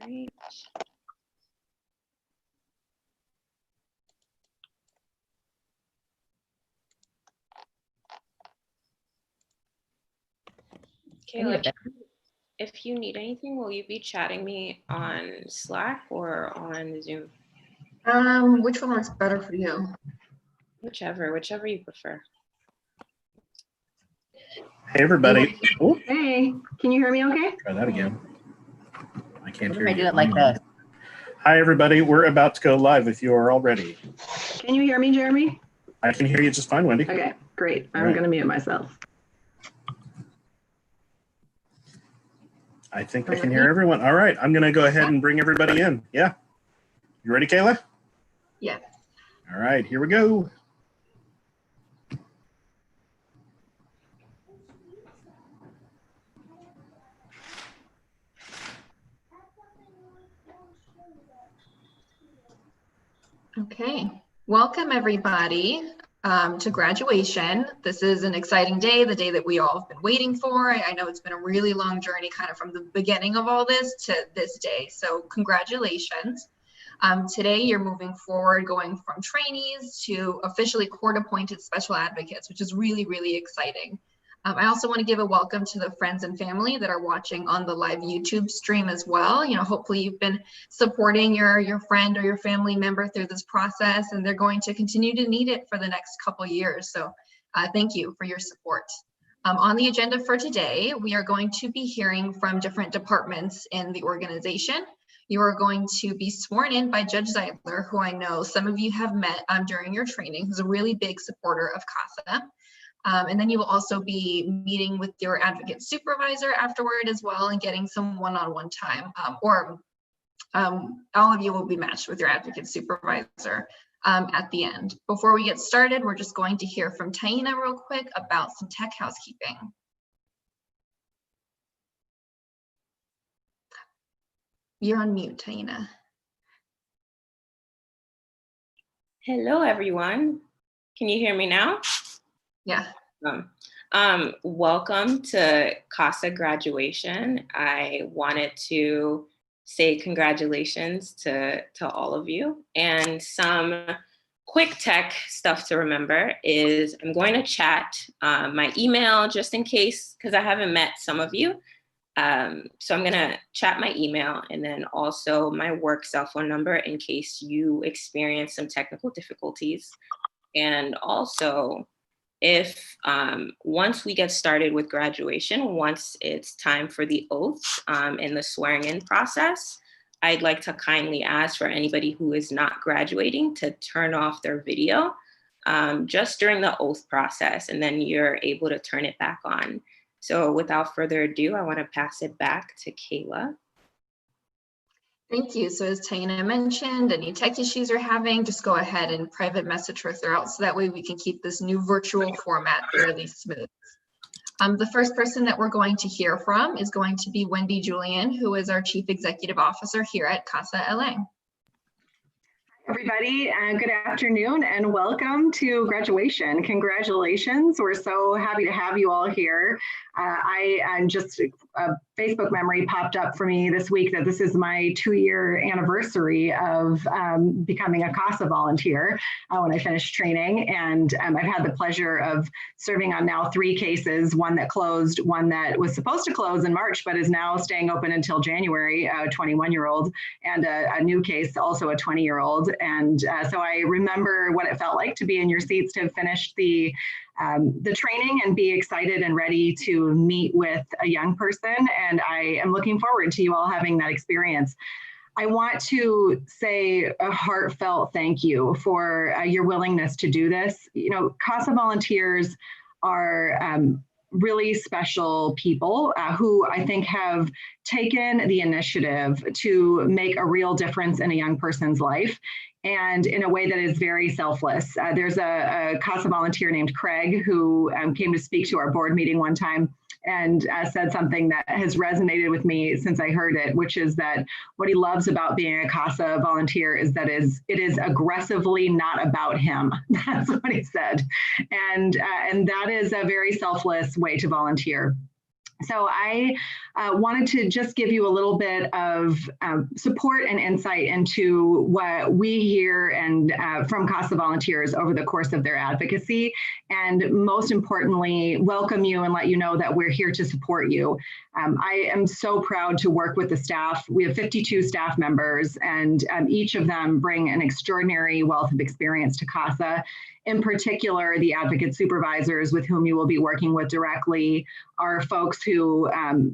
right. Kayla, if you need anything, will you be chatting me on Slack or on Zoom? Which one works better for you? Whichever you prefer. Hey, everybody. Oh, Hey, can you hear me okay? try that again. I can't hear I you. do it like this. Hi, everybody. We're about to go live if you are all ready. Can you hear me, Jeremy? I can hear you just fine, Wendy. Okay, great. I'm Right. going to mute myself. I think I can hear everyone. All right. I'm going to go ahead and bring everybody in. Yeah. You ready, Kayla? Yeah. All right. Here we go. Okay. Welcome, everybody, to graduation. This is an exciting day, the day that we all have been waiting for. I know it's been a really long journey kind of from the beginning of all this to this day. So congratulations. Today, you're moving forward, going from trainees to officially court-appointed special advocates, which is really, really exciting. I also want to give a welcome to the friends and family that are watching on the live YouTube stream as well. You know, hopefully you've been supporting your friend or your family member through this process, and they're going to continue to need it for the next couple years. So thank you for your support. On the agenda for today, we are going to be hearing from different departments in the organization. You are going to be sworn in by Judge Zeidler, who I know some of you have met during your training, who's a really big supporter of CASA. And then you will also be meeting with your advocate supervisor afterward as well and getting some one-on-one time, all of you will be matched with your advocate supervisor at the end. Before we get started, we're just going to hear from Taina real quick about some tech housekeeping. You're on mute, Taina. Hello, everyone. Can you hear me now? Yeah. Welcome to CASA graduation. I wanted to say congratulations to all of you. And some quick tech stuff to remember is I'm going to chat my email just in case, because I haven't met some of you. So I'm gonna chat my email and then also my work cell phone number in case you experience some technical difficulties. And also, if once we get started with graduation, once it's time for the oaths and the swearing in process, I'd like to kindly ask for anybody who is not graduating to turn off their video just during the oath process, and then you're able to turn it back on. So without further ado, I want to pass it back to Kayla. Thank you. So as Taina mentioned, any tech issues you're having, just go ahead and private message her throughout so that way we can keep this new virtual format really smooth. The first person that we're going to hear from is going to be Wendy Julian, who is our Chief Executive Officer here at CASA LA. Everybody, good afternoon and welcome to graduation. Congratulations. We're so happy to have you all here. I'm just a Facebook memory popped up for me this week that this is my 2-year anniversary of becoming a CASA volunteer when I finished training. And I've had the pleasure of serving on now 3 cases, one that closed, one that was supposed to close in March, but is now staying open until January, a 21-year-old, and a new case, also a 20-year-old. And so I remember what it felt like to be in your seats, to have finished the training and be excited and ready to meet with a young person. And I am looking forward to you all having that experience. I want to say a heartfelt thank you for your willingness to do this. You know, CASA volunteers are really special people who I think have taken the initiative to make a real difference in a young person's life, and in a way that is very selfless. There's a CASA volunteer named Craig who came to speak to our board meeting one time and said something that has resonated with me since I heard it, which is that what he loves about being a CASA volunteer is that it is aggressively not about him. That's what he said. And that is a very selfless way to volunteer. So I wanted to just give you a little bit of support and insight into what we hear and from CASA volunteers over the course of their advocacy, and most importantly, welcome you and let you know that we're here to support you. I am so proud to work with the staff. We have 52 staff members, and each of them bring an extraordinary wealth of experience to CASA. In particular, the advocate supervisors with whom you will be working with directly are folks who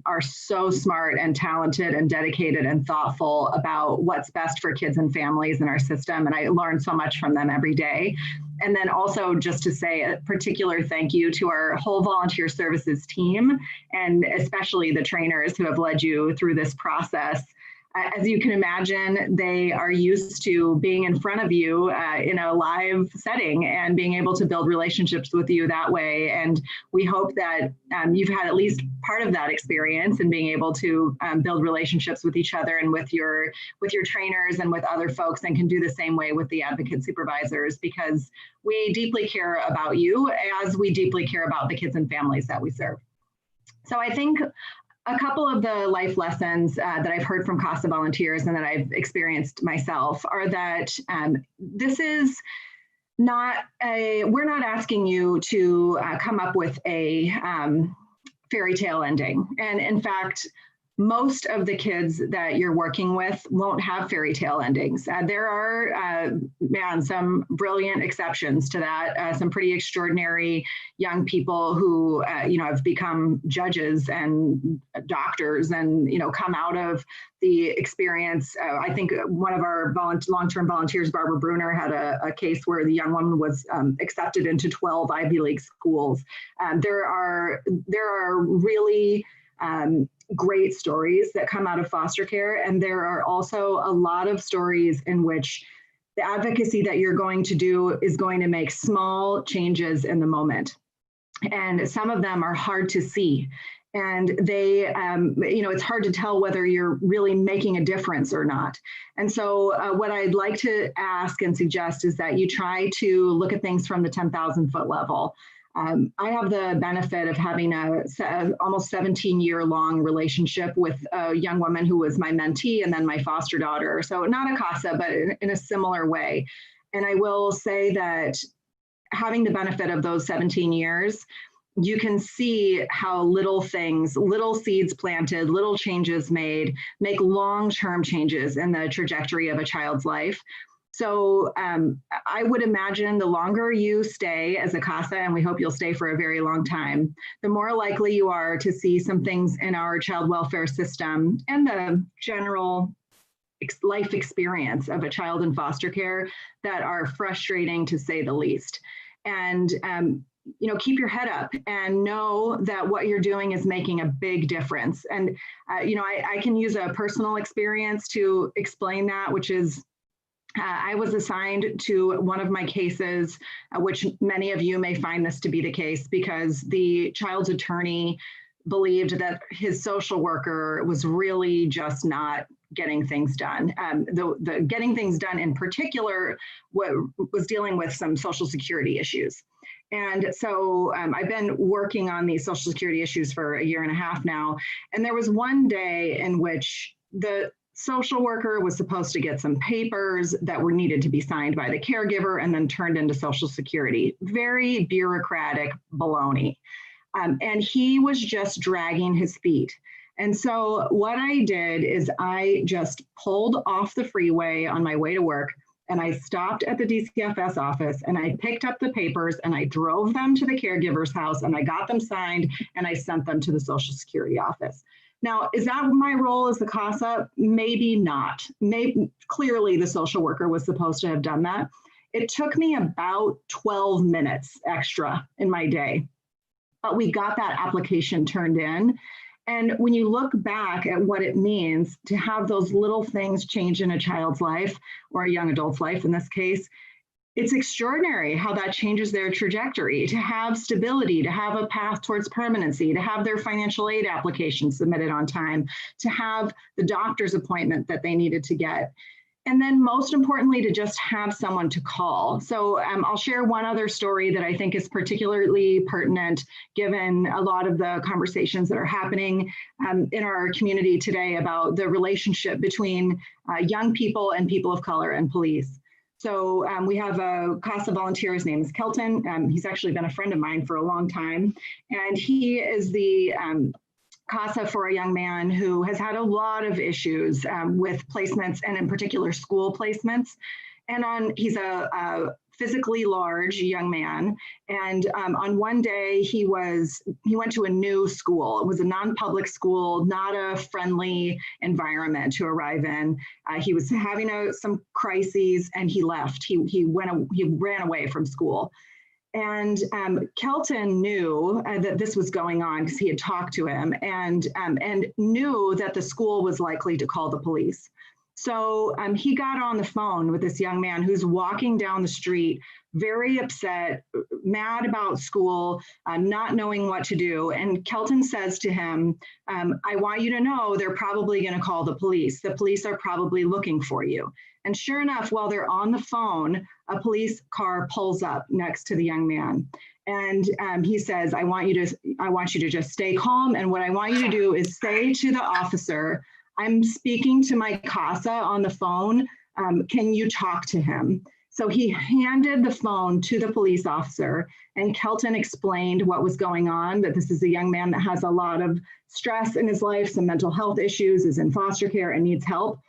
are so smart and talented and dedicated and thoughtful about what's best for kids and families in our system. And I learn so much from them every day. And then also just to say a particular thank you to our whole volunteer services team, and especially the trainers who have led you through this process. As you can imagine, they are used to being in front of you in a live setting and being able to build relationships with you that way. And we hope that you've had at least part of that experience in being able to build relationships with each other and with your trainers and with other folks, and can do the same way with the advocate supervisors, because we deeply care about you as we deeply care about the kids and families that we serve. So I think a couple of the life lessons that I've heard from CASA volunteers and that I've experienced myself are that this is not we're not asking you to come up with a fairy tale ending. And in fact, most of the kids that you're working with won't have fairy tale endings. There are, some brilliant exceptions to that. Some pretty extraordinary young people who, have become judges and doctors and, come out of the experience. I think one of our long-term volunteers, Barbara Bruner, had a case where the young woman was accepted into 12 Ivy League schools. There are really great stories that come out of foster care. And there are also a lot of stories in which the advocacy that you're going to do is going to make small changes in the moment. And some of them are hard to see. And they, it's hard to tell whether you're really making a difference or not. And so what I'd like to ask and suggest is that you try to look at things from the 10,000-foot level. I have the benefit of having a almost 17-year-long relationship with a young woman who was my mentee and then my foster daughter. So not a CASA, but in a similar way. And I will say that having the benefit of those 17 years, you can see how little things, little seeds planted, little changes made, make long-term changes in the trajectory of a child's life. So I would imagine the longer you stay as a CASA, and we hope you'll stay for a very long time, the more likely you are to see some things in our child welfare system and the general life experience of a child in foster care that are frustrating, to say the least. And keep your head up and know that what you're doing is making a big difference. And I can use a personal experience to explain that, which is I was assigned to one of my cases, which many of you may find this to be the case, because the child's attorney believed that his social worker was really just not getting things done. The getting things done in particular was dealing with some Social Security issues. And so I've been working on these Social Security issues for a year and a half now. And there was one day in which the social worker was supposed to get some papers that were needed to be signed by the caregiver and then turned into Social Security. Very bureaucratic baloney. And he was just dragging his feet. And so what I did is I just pulled off the freeway on my way to work, and I stopped at the DCFS office and I picked up the papers and I drove them to the caregiver's house and I got them signed and I sent them to the Social Security office. Now, is that my role as the CASA? Maybe not. Clearly, the social worker was supposed to have done that. It took me about 12 minutes extra in my day, but we got that application turned in. And when you look back at what it means to have those little things change in a child's life, or a young adult's life in this case, it's extraordinary how that changes their trajectory, to have stability, to have a path towards permanency, to have their financial aid application submitted on time, to have the doctor's appointment that they needed to get. And then most importantly, to just have someone to call. So I'll share one other story that I think is particularly pertinent given a lot of the conversations that are happening in our community today about the relationship between young people and people of color and police. So we have a CASA volunteer, his name is Kelton. He's actually been a friend of mine for a long time. And he is the CASA for a young man who has had a lot of issues with placements, and in particular school placements. And he's a physically large young man. And on one day he went to a new school. It was a non-public school, not a friendly environment to arrive in. He was having some crises, and he left. He ran away from school. And Kelton knew that this was going on because he had talked to him, and knew that the school was likely to call the police. So he got on the phone with this young man who's walking down the street, very upset, mad about school, not knowing what to do. And Kelton says to him, I want you to know they're probably going to call the police. The police are probably looking for you. And sure enough, while they're on the phone, a police car pulls up next to the young man. And he says, I want you to just stay calm. And what I want you to do is say to the officer, I'm speaking to my CASA on the phone. Can you talk to him? So he handed the phone to the police officer, and Kelton explained what was going on, that this is a young man that has a lot of stress in his life, some mental health issues, is in foster care and needs help.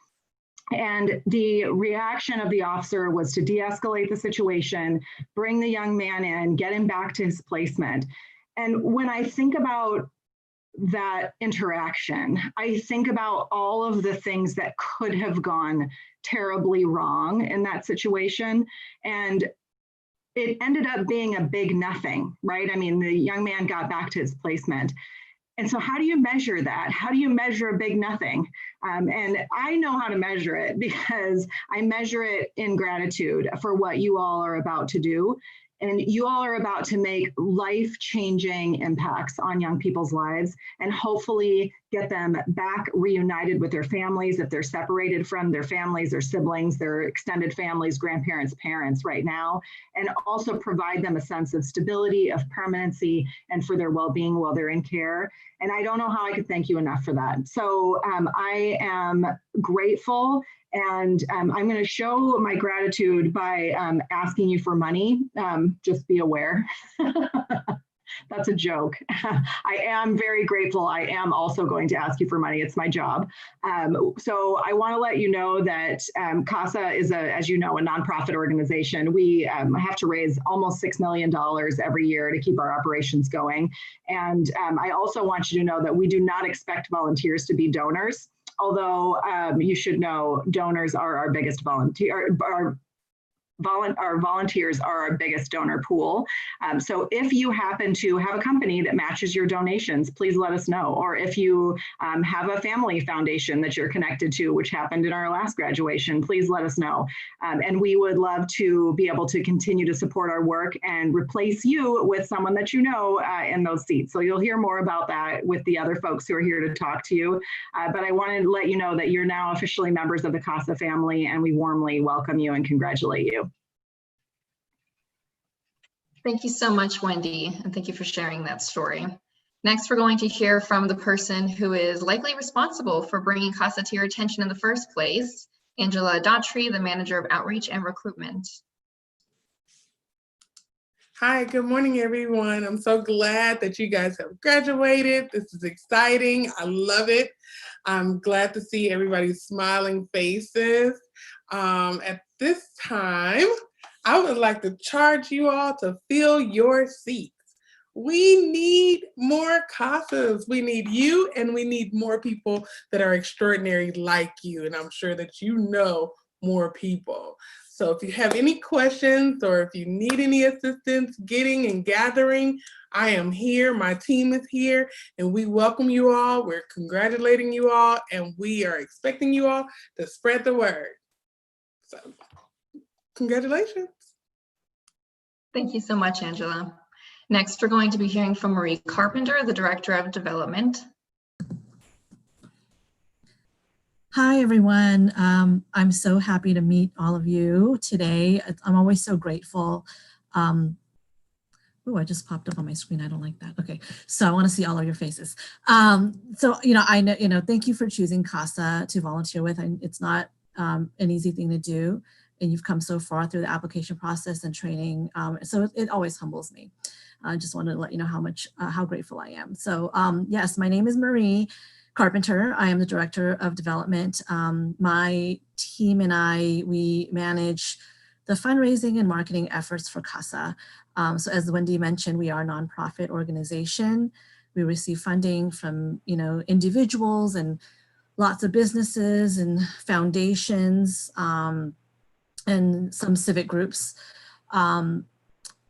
And the reaction of the officer was to de-escalate the situation, bring the young man in, get him back to his placement. And when I think about that interaction, I think about all of the things that could have gone terribly wrong in that situation. And it ended up being a big nothing, right? I mean, the young man got back to his placement. And so how do you measure that? How do you measure a big nothing? And I know how to measure it because I measure it in gratitude for what you all are about to do. And you all are about to make life-changing impacts on young people's lives and hopefully get them back reunited with their families if they're separated from their families, their siblings, their extended families, grandparents, parents right now, and also provide them a sense of stability, of permanency, and for their well-being while they're in care. And I don't know how I could thank you enough for that. So I am grateful. And I'm going to show my gratitude by asking you for money. Just be aware. That's a joke. I am very grateful. I am also going to ask you for money. It's my job. So I want to let you know that CASA is, as you know, a nonprofit organization. We have to raise almost $6 million every year to keep our operations going. And I also want you to know that we do not expect volunteers to be donors. Although you should know, donors are our biggest volunteer. Our volunteers are our biggest donor pool. So if you happen to have a company that matches your donations, please let us know. Or if you have a family foundation that you're connected to, which happened in our last graduation, please let us know. And we would love to be able to continue to support our work and replace you with someone that you know in those seats. So you'll hear more about that with the other folks who are here to talk to you. But I wanted to let you know that you're now officially members of the CASA family, and we warmly welcome you and congratulate you. Thank you so much, Wendy, and thank you for sharing that story. Next, we're going to hear from the person who is likely responsible for bringing CASA to your attention in the first place, Angela Daughtry, the Manager of Outreach and Recruitment. Hi, good morning, everyone. I'm so glad that you guys have graduated. This is exciting. I love it. I'm glad to see everybody's smiling faces. At this time, I would like to charge you all to fill your seats. We need more CASAs. We need you, and we need more people that are extraordinary like you. And I'm sure that you know more people. So if you have any questions or if you need any assistance getting and gathering, I am here. My team is here, and we welcome you all. We're congratulating you all, and we are expecting you all to spread the word. So congratulations. Thank you so much, Angela. Next, we're going to be hearing from Marie Carpenter, the Director of Development. Hi, everyone. I'm so happy to meet all of you today. I'm always so grateful. Oh, I just popped up on my screen. I don't like that. Okay, so I want to see all of your faces. So, I know, thank you for choosing CASA to volunteer with. It's not an easy thing to do, and you've come so far through the application process and training. So it always humbles me. I just wanted to let you know how grateful I am. So yes, my name is Marie Carpenter. I am the Director of Development. My team and we manage the fundraising and marketing efforts for CASA. So as Wendy mentioned, we are a nonprofit organization. We receive funding from, individuals and lots of businesses and foundations and some civic groups.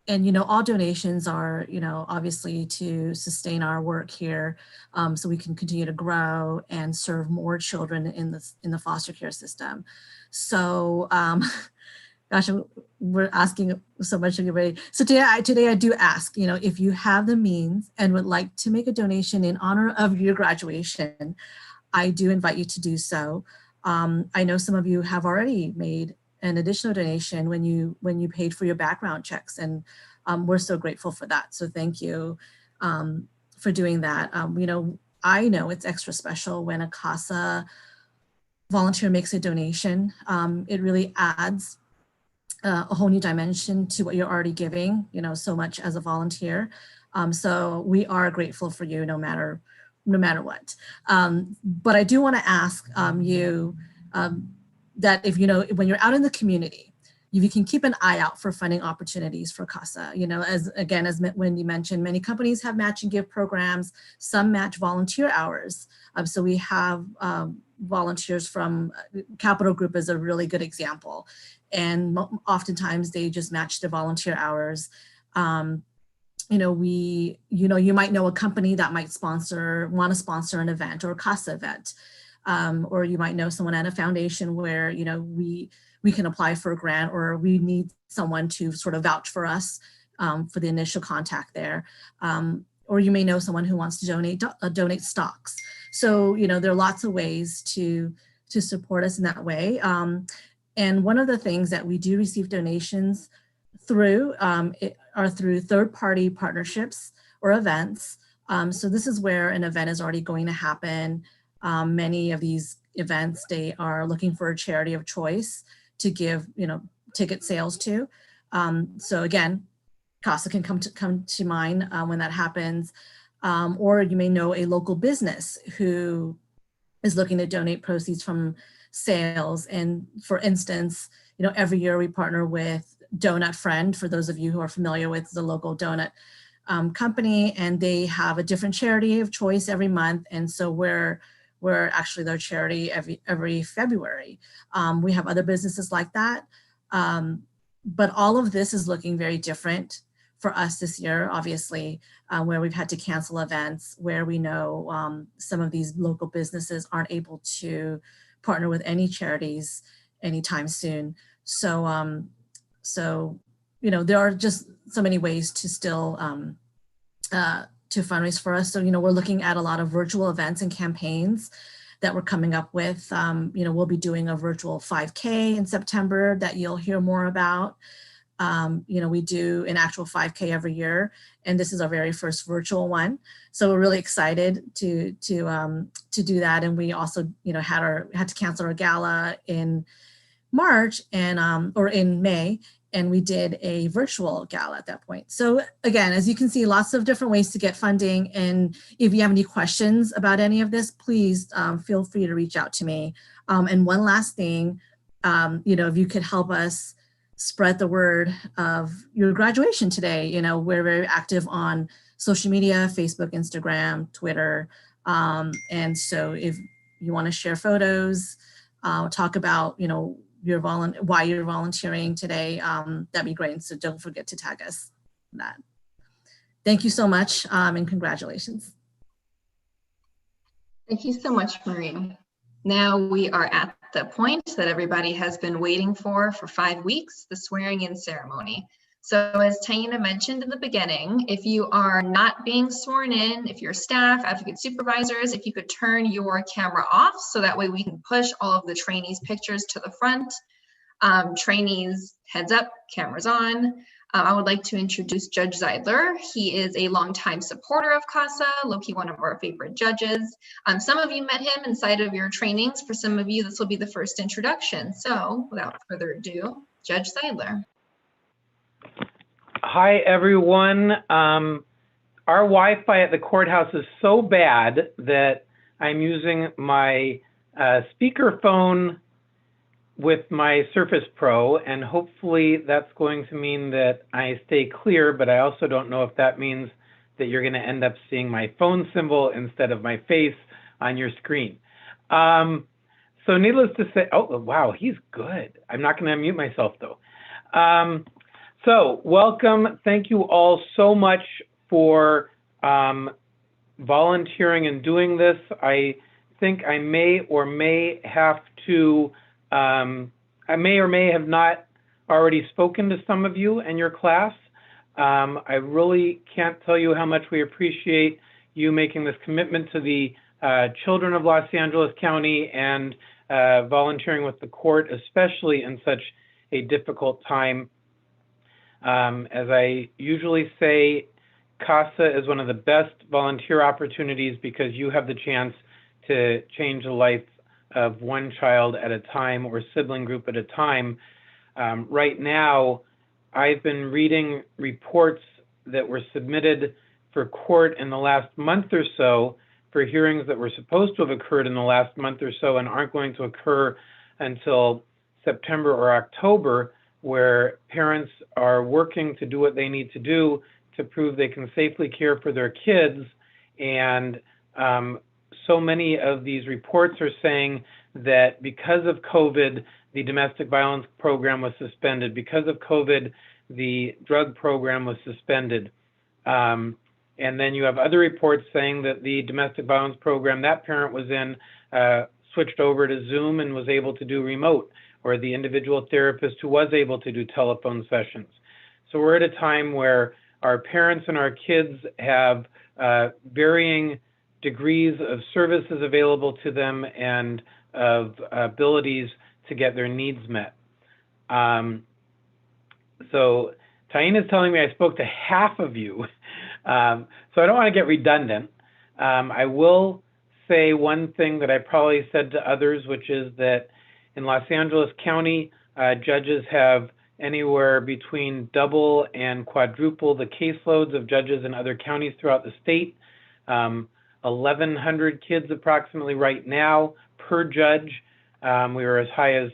And all donations are, obviously to sustain our work here, so we can continue to grow and serve more children in the foster care system. So, gosh, we're asking so much of everybody. So today I do ask, if you have the means and would like to make a donation in honor of your graduation, I do invite you to do so. I know some of you have already made an additional donation when you paid for your background checks, and we're so grateful for that. So thank you for doing that. I know it's extra special when a CASA volunteer makes a donation. It really adds a whole new dimension to what you're already giving, so much as a volunteer. So we are grateful for you no matter what. But I do want to ask you that if, when you're out in the community, if you can keep an eye out for funding opportunities for CASA, as Wendy mentioned, many companies have match and give programs, some match volunteer hours. So we have volunteers from Capital Group is a really good example. And oftentimes they just match their volunteer hours. You might know a company that might want to sponsor an event or a CASA event. Or you might know someone at a foundation where, we can apply for a grant, or we need someone to sort of vouch for us for the initial contact there. Or you may know someone who wants to donate stocks. So, there are lots of ways to support us in that way. And one of the things that we do receive donations through are through third-party partnerships or events. So this is where an event is already going to happen. Many of these events, they are looking for a charity of choice to give, ticket sales to. So again, CASA can come to mind when that happens. Or you may know a local business who is looking to donate proceeds from sales. And for instance, every year we partner with Donut Friend, for those of you who are familiar with the local donut company, and they have a different charity of choice every month. And so we're actually their charity every February. We have other businesses like that. But all of this is looking very different for us this year, obviously, where we've had to cancel events, where we know some of these local businesses aren't able to partner with any charities anytime soon. So, there are just so many ways to still to fundraise for us. So, we're looking at a lot of virtual events and campaigns that we're coming up with. We'll be doing a virtual 5K in September that you'll hear more about. We do an actual 5K every year, and this is our very first virtual one. So we're really excited to do that. And we also, had to cancel our gala in March or in May, and we did a virtual gala at that point. So again, as you can see, lots of different ways to get funding. And if you have any questions about any of this, please feel free to reach out to me. And one last thing, if you could help us spread the word of your graduation today. We're very active on social media, Facebook, Instagram, Twitter. And so if you want to share photos, talk about, why you're volunteering today, that'd be great. So don't forget to tag us in that. Thank you so much, and congratulations. Thank you so much, Marie. Now we are at the point that everybody has been waiting for 5 weeks, the swearing in ceremony. So as Taina mentioned in the beginning, if you are not being sworn in, if you're staff, advocate supervisors, if you could turn your camera off so that way we can push all of the trainees' pictures to the front. Trainees, heads up, cameras on. I would like to introduce Judge Zeidler. He is a longtime supporter of CASA, low-key one of our favorite judges. Some of you met him inside of your trainings. For some of you, this will be the first introduction. So without further ado, Judge Zeidler. Hi, everyone. Our Wi-Fi at the courthouse is so bad that I'm using my speakerphone with my Surface Pro, and hopefully that's going to mean that I stay clear, but I also don't know if that means that you're going to end up seeing my phone symbol instead of my face on your screen. So needless to say, oh, wow, he's good. I'm not going to unmute myself, though. So welcome. Thank you all so much for volunteering and doing this. I think I may or may have to I may or may have not already spoken to some of you in your class. I really can't tell you how much we appreciate you making this commitment to the children of Los Angeles County and volunteering with the court, especially in such a difficult time. As I usually say, CASA is one of the best volunteer opportunities because you have the chance to change the life of one child at a time or sibling group at a time. Right now, I've been reading reports that were submitted for court in the last month or so for hearings that were supposed to have occurred in the last month or so and aren't going to occur until September or October, where parents are working to do what they need to do to prove they can safely care for their kids. And so many of these reports are saying that because of COVID, the domestic violence program was suspended. Because of COVID, the drug program was suspended. And then you have other reports saying that the domestic violence program that parent was in switched over to Zoom and was able to do remote, or the individual therapist who was able to do telephone sessions. So we're at a time where our parents and our kids have varying degrees of services available to them and of abilities to get their needs met. So Taina is telling me I spoke to half of you, so I don't want to get redundant. I will say one thing that I probably said to others, which is that in Los Angeles County, judges have anywhere between double and quadruple the caseloads of judges in other counties throughout the state. 1,100 kids approximately right now per judge. We were as high as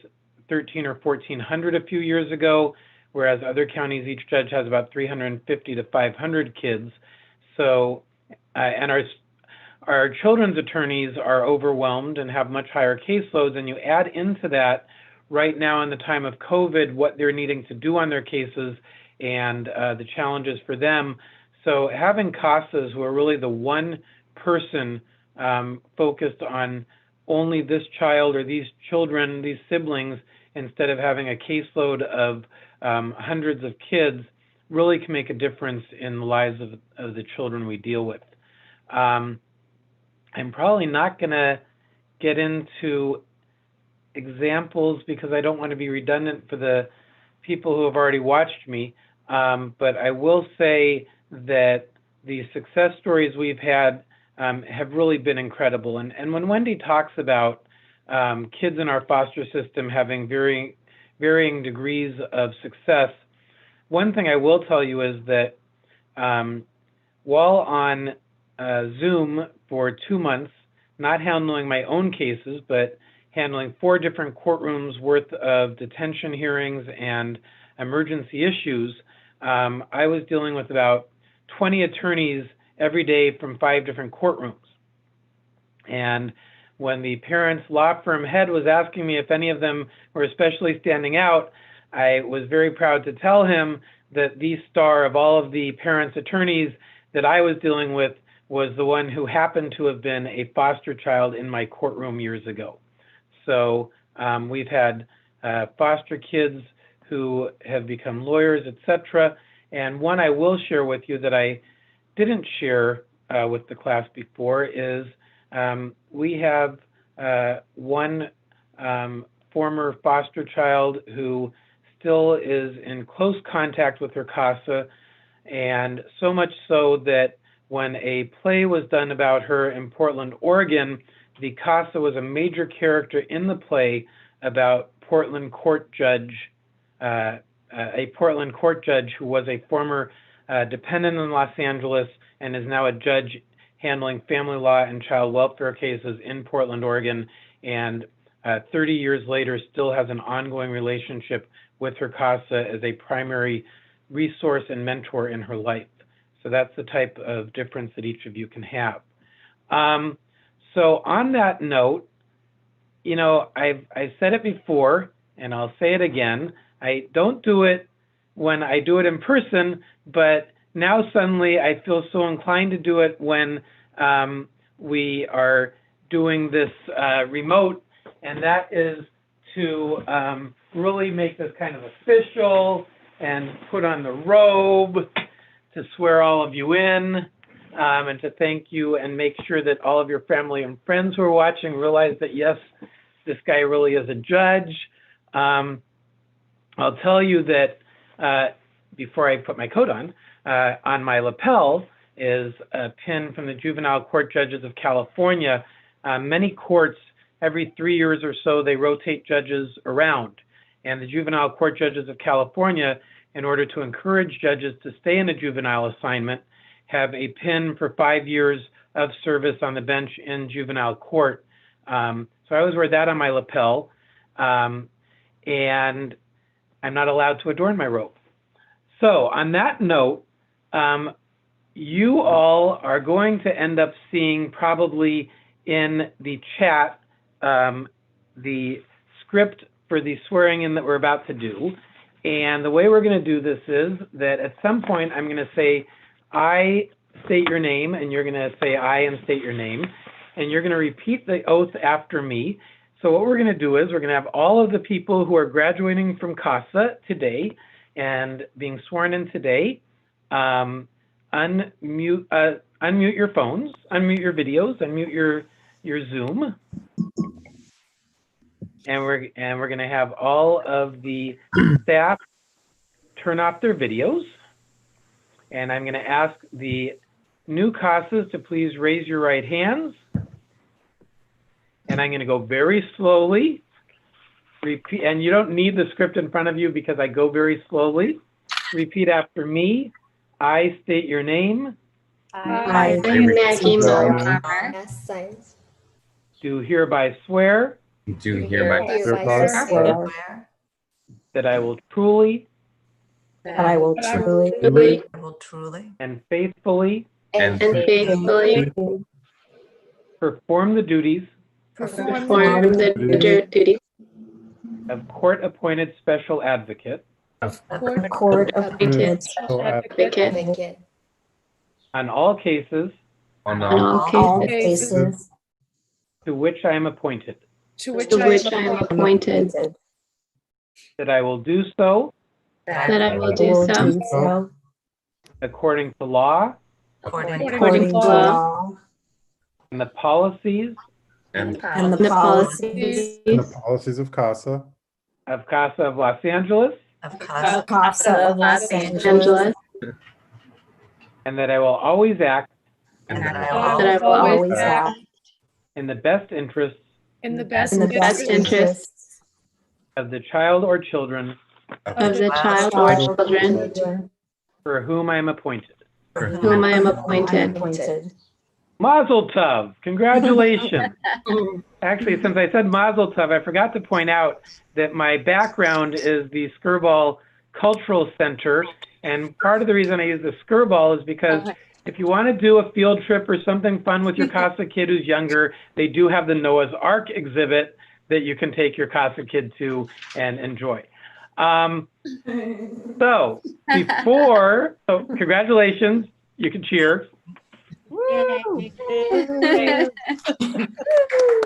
1,300 or 1,400 a few years ago, whereas other counties, each judge has about 350 to 500 kids. So, and our children's attorneys are overwhelmed and have much higher caseloads, and you add into that right now in the time of COVID what they're needing to do on their cases and the challenges for them. So having CASAs who are really the one person focused on only this child or these children, these siblings, instead of having a caseload of hundreds of kids, really can make a difference in the lives of the children we deal with. I'm probably not going to get into examples because I don't want to be redundant for the people who have already watched me, but I will say that the success stories we've had have really been incredible. And when Wendy talks about kids in our foster system having varying degrees of success, one thing I will tell you is that while on Zoom for 2 months, not handling my own cases, but handling 4 different courtrooms worth of detention hearings and emergency issues, I was dealing with about 20 attorneys every day from 5 different courtrooms. And when the parents' law firm head was asking me if any of them were especially standing out, I was very proud to tell him that the star of all of the parents' attorneys that I was dealing with was the one who happened to have been a foster child in my courtroom years ago. So we've had foster kids who have become lawyers, etc. And one I will share with you that I didn't share with the class before is we have one former foster child who still is in close contact with her CASA, and so much so that when a play was done about her in Portland, Oregon, the CASA was a major character in the play about Portland court judge, a Portland court judge who was a former dependent in Los Angeles and is now a judge handling family law and child welfare cases in Portland, Oregon, and 30 years later still has an ongoing relationship with her CASA as a primary resource and mentor in her life. So that's the type of difference that each of you can have. So on that note, you know, I've said it before, and I'll say it again. I don't do it when I do it in person, but now suddenly I feel so inclined to do it when we are doing this remote, and that is to really make this kind of official and put on the robe to swear all of you in, and to thank you and make sure that all of your family and friends who are watching realize that, yes, this guy really is a judge. I'll tell you that before I put my coat on my lapel is a pin from the Juvenile Court Judges of California. Many courts, every 3 years or so, they rotate judges around. And the Juvenile Court Judges of California, in order to encourage judges to stay in a juvenile assignment, have a pin for 5 years of service on the bench in juvenile court. So I always wear that on my lapel, and I'm not allowed to adorn my robe. So on that note, you all are going to end up seeing probably in the chat the script for the swearing in that we're about to do. And the way we're going to do this is that at some point I'm going to say, I state your name, and you're going to say I and state your name, and you're going to repeat the oath after me. So what we're going to do is we're going to have all of the people who are graduating from CASA today and being sworn in today unmute your phones, unmute your videos, unmute your Zoom. And we're going to have all of the staff turn off their videos. And I'm going to ask the new CASAs to please raise your right hands. And I'm going to go very slowly. Repeat, and you don't need the script in front of you because I go very slowly. Repeat after me. I state your name. I, Maggie Moore, Do hereby swear do hereby swear that I will truly that I will truly and faithfully and faithfully perform the duties perform the duties of court-appointed special advocate of court-appointed advocate on all cases on all cases to which I am appointed, to which I am appointed, that I will do so that I will do so according to law according to law and the policies and and the policies of CASA, of CASA of Los Angeles, of CASA of Los Angeles, and that I will always act and that I will always act in the best interests in the best interests of the child or children of the child or children for whom I am appointed. whom I am appointed. Mazel tov! Congratulations! Actually, since I said Mazel tov, I forgot to point out that my background is the Skirball Cultural Center, and part of the reason I use the Skirball is because if you want to do a field trip or something fun with your CASA kid who's younger, they do have the Noah's Ark exhibit that you can take your CASA kid to and enjoy. So congratulations, you can cheer.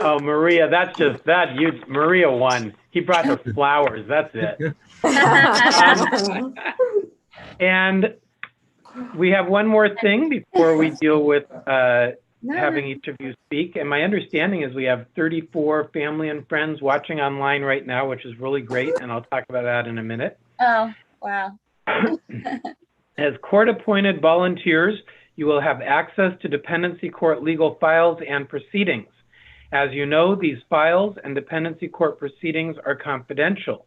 Oh, Maria, that's just that. Maria won. He brought her flowers. That's it. And we have one more thing before we deal with having each of you speak. And my understanding is we have 34 family and friends watching online right now, which is really great. And I'll talk about that in a minute. Oh, wow. As court-appointed volunteers, you will have access to dependency court legal files and proceedings. As you know, these files and dependency court proceedings are confidential.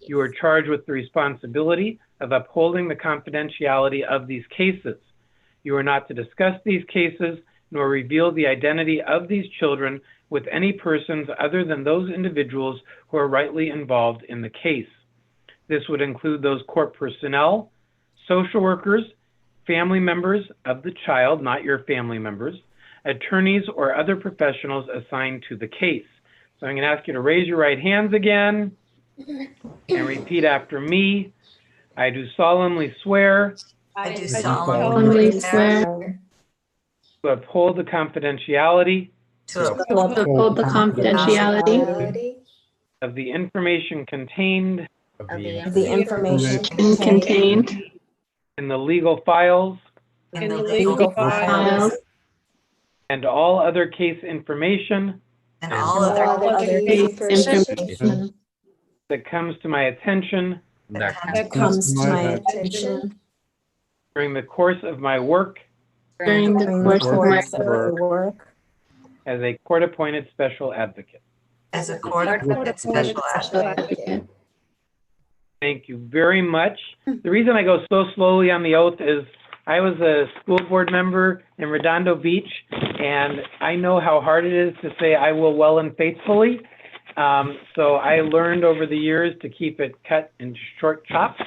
You are charged with the responsibility of upholding the confidentiality of these cases. You are not to discuss these cases nor reveal the identity of these children with any persons other than those individuals who are rightly involved in the case. This would include those court personnel, social workers, family members of the child, not your family members, attorneys, or other professionals assigned to the case. So I'm going to ask you to raise your right hands again and repeat after me. I do solemnly swear I do solemnly swear to uphold the confidentiality to uphold the confidentiality of the information contained of the information contained in the legal files in the legal files and all other case information and all other case information that comes to my attention that comes to my attention during the course of my work during the course of my work as a court-appointed special advocate. as a court-appointed special advocate. Thank you very much. The reason I go so slowly on the oath is I was a school board member in Redondo Beach, and I know how hard it is to say I will well and faithfully. So I learned over the years to keep it cut in short chops.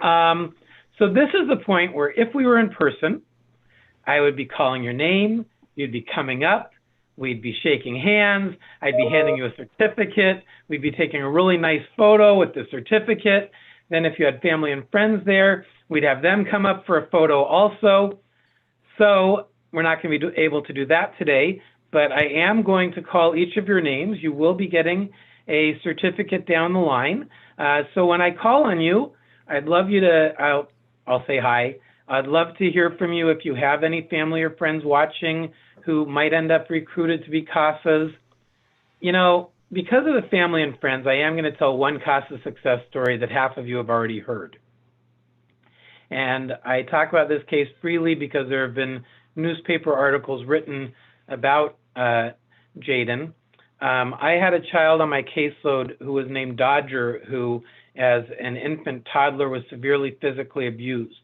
So this is the point where if we were in person, I would be calling your name, you'd be coming up, we'd be shaking hands, I'd be handing you a certificate, we'd be taking a really nice photo with the certificate. Then if you had family and friends there, we'd have them come up for a photo also. So we're not going to be able to do that today, but I am going to call each of your names. You will be getting a certificate down the line. So when I call on you, I'd love you to, I'll say hi. I'd love to hear from you if you have any family or friends watching who might end up recruited to be CASAs. You know, because of the family and friends, I am going to tell one CASA success story that half of you have already heard. And I talk about this case freely because there have been newspaper articles written about Jaden. I had a child on my caseload who was named Dodger, who as an infant toddler was severely physically abused.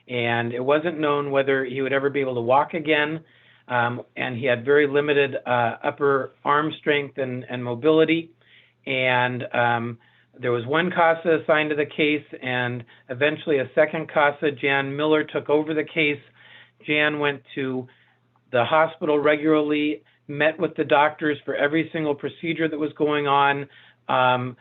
And it wasn't known whether he would ever be able to walk again. And he had very limited upper arm strength and mobility. And there was one CASA assigned to the case, and eventually a second CASA, Jan Miller, took over the case. Jan went to the hospital regularly, met with the doctors for every single procedure that was going on. At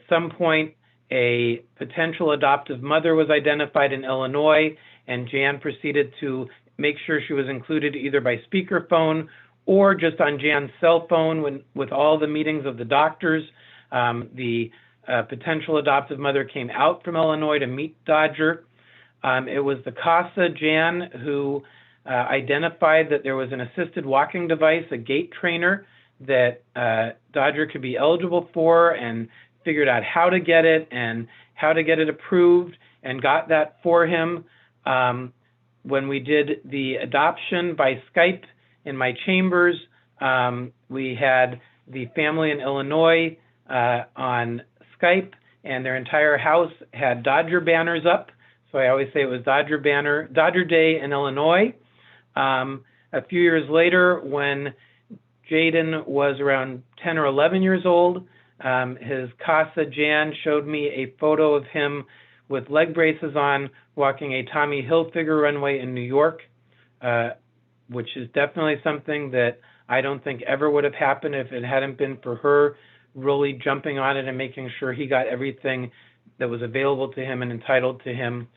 some point, a potential adoptive mother was identified in Illinois, and Jan proceeded to make sure she was included either by speakerphone or just on Jan's cell phone with all the meetings of the doctors. The potential adoptive mother came out from Illinois to meet Dodger. It was the CASA, Jan, who identified that there was an assisted walking device, a gait trainer, that Dodger could be eligible for, and figured out how to get it and how to get it approved and got that for him. When we did the adoption by Skype in my chambers, we had the family in Illinois on Skype, and their entire house had Dodger banners up. So I always say it was Dodger Day in Illinois. A few years later, when Jaden was around 10 or 11 years old, his CASA, Jan, showed me a photo of him with leg braces on, walking a Tommy Hilfiger runway in New York, which is definitely something that I don't think ever would have happened if it hadn't been for her really jumping on it and making sure he got everything that was available to him and entitled to him.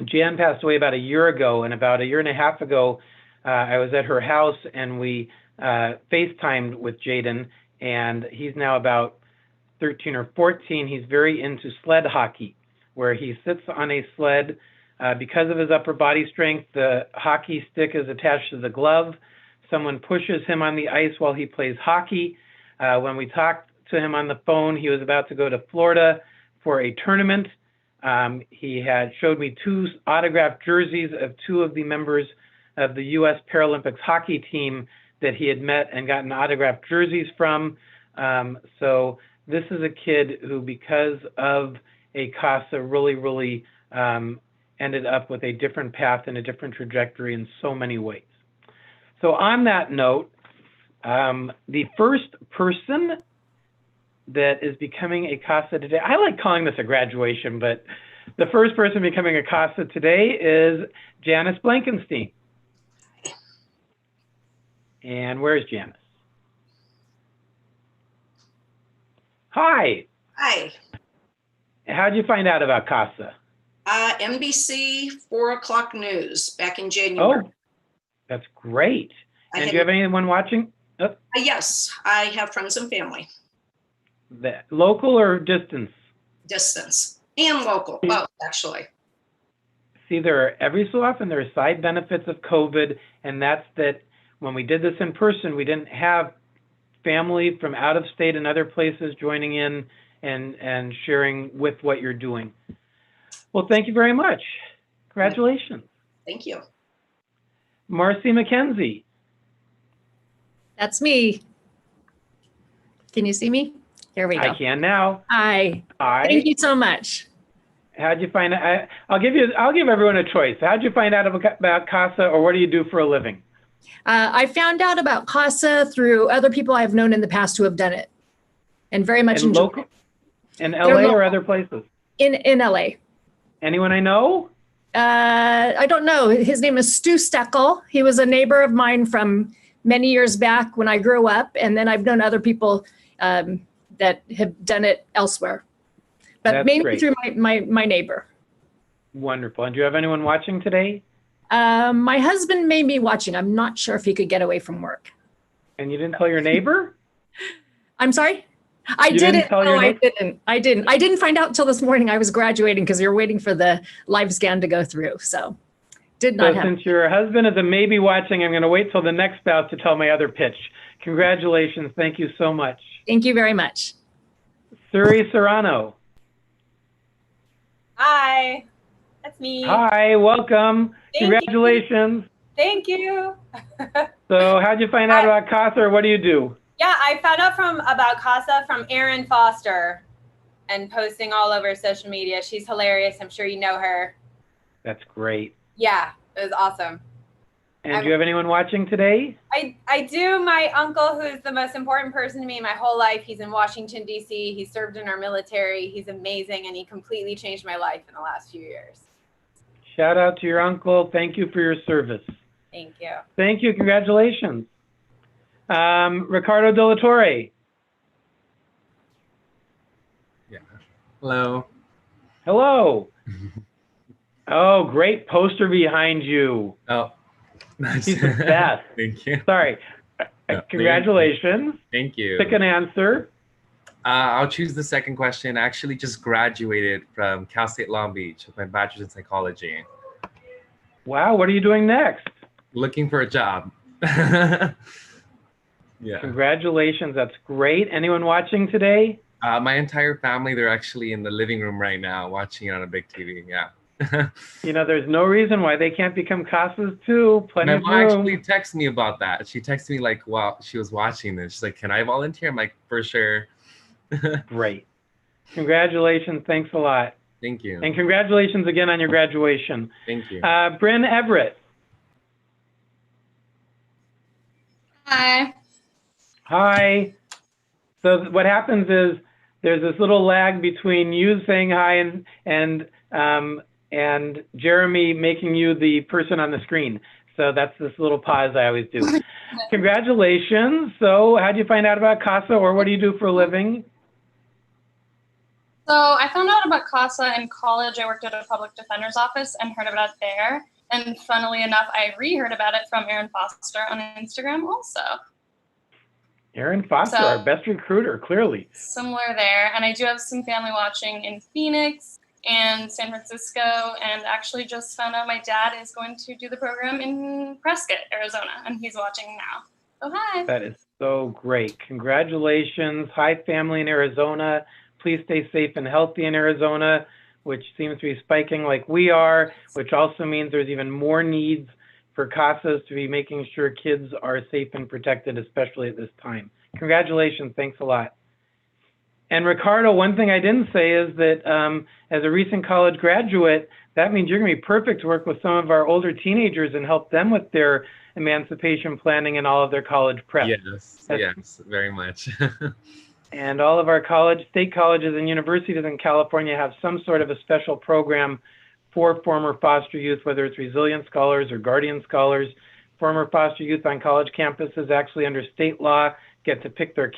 Jan passed away about a year ago, and about a year and a half ago, I was at her house and we FaceTimed with Jaden, and he's now about 13 or 14. He's very into sled hockey, where he sits on a sled. Because of his upper body strength, the hockey stick is attached to the glove. Someone pushes him on the ice while he plays hockey. When we talked to him on the phone, he was about to go to Florida for a tournament. He had showed me 2 autographed jerseys of 2 of the members of the U.S. Paralympics hockey team that he had met and gotten autographed jerseys from. So this is a kid who, because of a CASA, really ended up with a different path and a different trajectory in so many ways. So on that note, the first person that is becoming a CASA today, I like calling this a graduation, but the first person becoming a CASA today is Janice Blankenstein. And where's Janice? Hi. Hi. How'd you find out about CASA? NBC 4 o'clock news back in January. Oh, that's great. And do you have anyone watching? Oh. Yes, I have friends and family. Local or distance? Distance and local, both actually. See, every so often there are side benefits of COVID, and that's that when we did this in person, we didn't have family from out of state and other places joining in and sharing with what you're doing. Well, thank you very much. Congratulations. Thank you. Marcy McKenzie. That's me. Can you see me? Here we go. I can now. Hi. Hi. Thank you so much. How'd you find out? I'll give everyone a choice. How'd you find out about CASA, or what do you do for a living? I found out about CASA through other people I've known in the past who have done it, and very much enjoyed it. In LA or other places? In LA. Anyone I know? I don't know. His name is Stu Steckel. He was a neighbor of mine from many years back when I grew up, and then I've known other people that have done it elsewhere, but That's mainly great. through my neighbor. Wonderful. And do you have anyone watching today? My husband may be watching. I'm not sure if he could get away from work. And you didn't tell your neighbor? I'm sorry? I didn't find out until this morning. I was graduating because you're waiting for the live scan to go through. So did not happen. Since your husband is a maybe watching, I'm going to wait till the next bout to tell my other pitch. Congratulations. Thank you so much. Thank you very much. Suri Serrano. Hi, that's me. Hi, welcome. Congratulations. Thank you. So how'd you find out about CASA, or what do you do? Yeah, I found out about CASA from Erin Foster and posting all over social media. She's hilarious. I'm sure you know her. That's great. Yeah, it was awesome. And do you have anyone watching today? I do. My uncle, who's the most important person to me in my whole life, he's in Washington, D.C. He served in our military. He's amazing, and he completely changed my life in the last few years. Shout out to your uncle. Thank you for your service. Thank you. Thank you. Congratulations. Ricardo De La Torre. Yeah. Hello. Hello. Oh, great poster behind you. Oh, nice. He's the best. Thank you. Sorry. Congratulations. Thank you. Pick an answer. I'll choose the second question. I actually just graduated from Cal State Long Beach with my bachelor's in psychology. Wow. What are you doing next? Looking for a job. Yeah. Congratulations. That's great. Anyone watching today? My entire family, they're actually in the living room right now watching it on a big TV. Yeah. You know, there's no reason why they can't become CASAs too. Plenty My of mom room. actually texted me about that. She texted me like while she was watching this. She's like, "Can I volunteer?" I'm like, "For sure." Great. Congratulations. Thanks a lot. Thank you. And congratulations again on your graduation. Thank you. Bryn Everett. Hi. Hi. So what happens is there's this little lag between you saying hi and Jeremy making you the person on the screen. So that's this little pause I always do. Congratulations. So how did you find out about CASA, or what do you do for a living? So I found out about CASA in college. I worked at a public defender's office and heard about it there. And funnily enough, I re-heard about it from Erin Foster on Instagram also. Erin Foster, So- our best recruiter, clearly. Similar there. And I do have some family watching in Phoenix and San Francisco, and actually just found out my dad is going to do the program in Prescott, Arizona, and he's watching now. So hi. That is so great. Congratulations. Hi, family in Arizona. Please stay safe and healthy in Arizona, which seems to be spiking like we are, which also means there's even more needs for CASAs to be making sure kids are safe and protected, especially at this time. Congratulations. Thanks a lot. And Ricardo, one thing I didn't say is that as a recent college graduate, that means you're going to be perfect to work with some of our older teenagers and help them with their emancipation planning and all of their college prep. Yes, yes, very much. And all of our state colleges and universities in California have some sort of a special program for former foster youth, whether it's Resilient Scholars or Guardian Scholars. Former foster youth on college campuses actually under state law get to pick their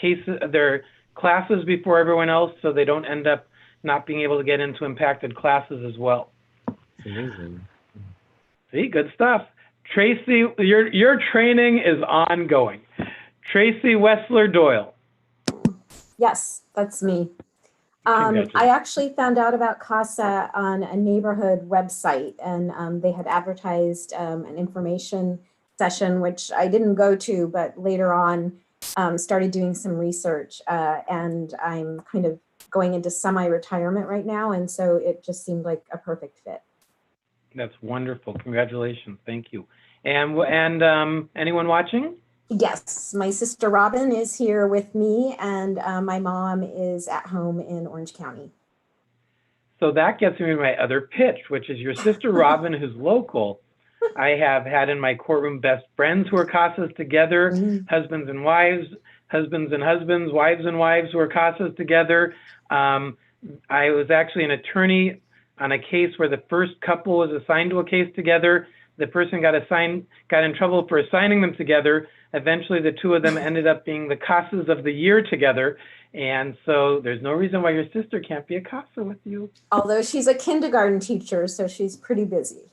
classes before everyone else, so they don't end up not being able to get into impacted classes as well. Amazing. See, good stuff. Tracy, your training is ongoing. Tracy Wessler Doyle. Yes, that's me. I actually found out about CASA on a neighborhood website, and they had advertised an information session, which I didn't go to, but later on started doing some research, and I'm kind of going into semi-retirement right now, and so it just seemed like a perfect fit. That's wonderful. Congratulations. Thank you. And anyone watching? Yes, my sister Robin is here with me, and my mom is at home in Orange County. So that gets me to my other pitch, which is your sister Robin, who's local. I have had in my courtroom best friends who are CASAs together, husbands and wives, husbands and husbands, wives and wives who are CASAs together. I was actually an attorney on a case where the first couple was assigned to a case together. The person got in trouble for assigning them together. Eventually, the two of them ended up being the CASAs of the year together. And so there's no reason why your sister can't be a CASA with you. Although she's a kindergarten teacher, so she's pretty busy.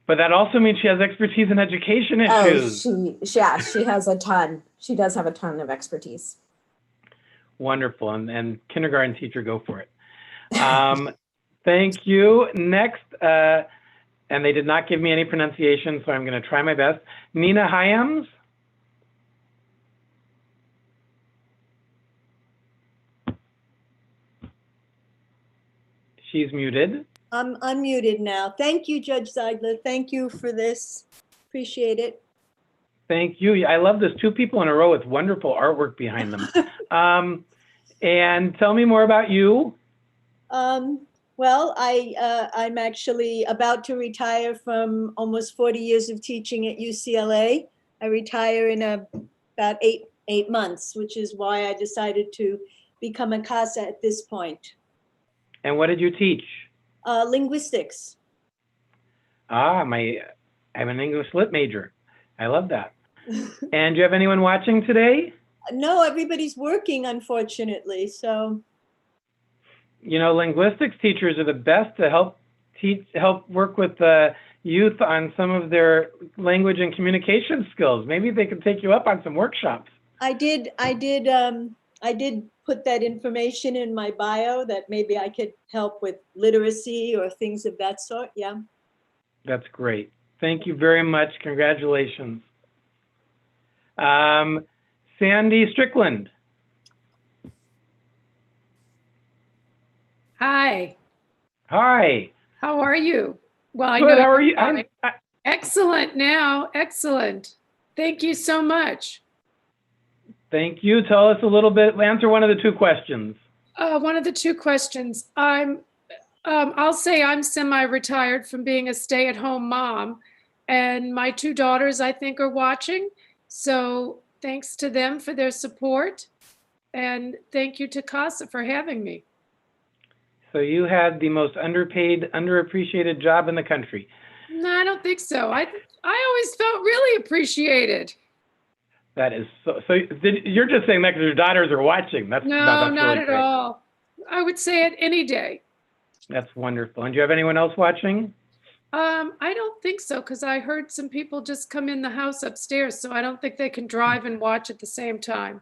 But that also means she has expertise in education issues. Oh, she has a ton. She does have a ton of expertise. Wonderful. And kindergarten teacher, go for it. Thank you. Next, and they did not give me any pronunciation, so I'm going to try my best. Nina Hyams. She's muted. I'm unmuted now. Thank you, Judge Zeidler. Thank you for this. Appreciate it. Thank you. I love this. Two people in a row with wonderful artwork behind them. And tell me more about you. Well, I'm actually about to retire from almost 40 years of teaching at UCLA. I retire in about eight months, which is why I decided to become a CASA at this point. And what did you teach? Linguistics. I'm an English lit major. I love that. And do you have anyone watching today? No, everybody's working, unfortunately. So, you know, linguistics teachers are the best to help work with the youth on some of their language and communication skills. Maybe they could take you up on some workshops. I did put that information in my bio that maybe I could help with literacy or things of that sort. Yeah. That's great. Thank you very much. Congratulations. Sandy Strickland. Hi. Hi. How are you? Well, I Good. know. How are you? Excellent now. Excellent. Thank you so much. Thank you. Tell us a little bit. Answer one of the two questions. One of the two questions. I'll say I'm semi-retired from being a stay-at-home mom, and my two daughters, I think, are watching. So thanks to them for their support, and thank you to CASA for having me. So you had the most underpaid, underappreciated job in the country. No, I don't think so. I always felt really appreciated. That is so. You're just saying that because your daughters are watching. That's No, that's not really at great. all. I would say it any day. That's wonderful. And do you have anyone else watching? I don't think so, because I heard some people just come in the house upstairs, so I don't think they can drive and watch at the same time.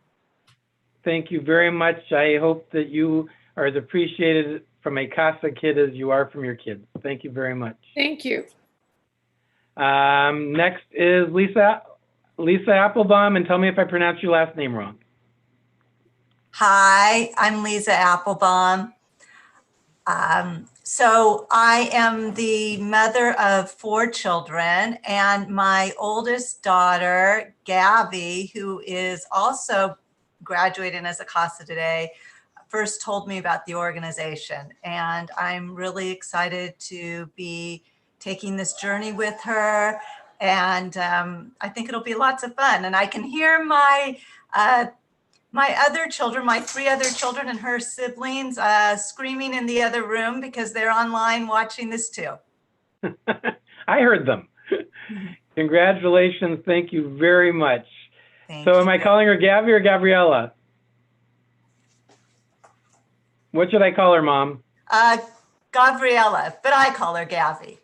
Thank you very much. I hope that you are as appreciated from a CASA kid as you are from your kids. Thank you very much. Thank you. Next is Lisa Applebaum, and tell me if I pronounced your last name wrong. Hi, I'm Lisa Applebaum. So I am the mother of 4 children, and my oldest daughter, Gabby, who is also graduating as a CASA today, first told me about the organization. And I'm really excited to be taking this journey with her. And I think it'll be lots of fun. And I can hear my other children, my 3 other children and her siblings screaming in the other room because they're online watching this too. I heard them. Congratulations. Thank you very much. So am I calling her Gabby or Gabriella? What should I call her, Mom? Gabriella, but I call her Gabby.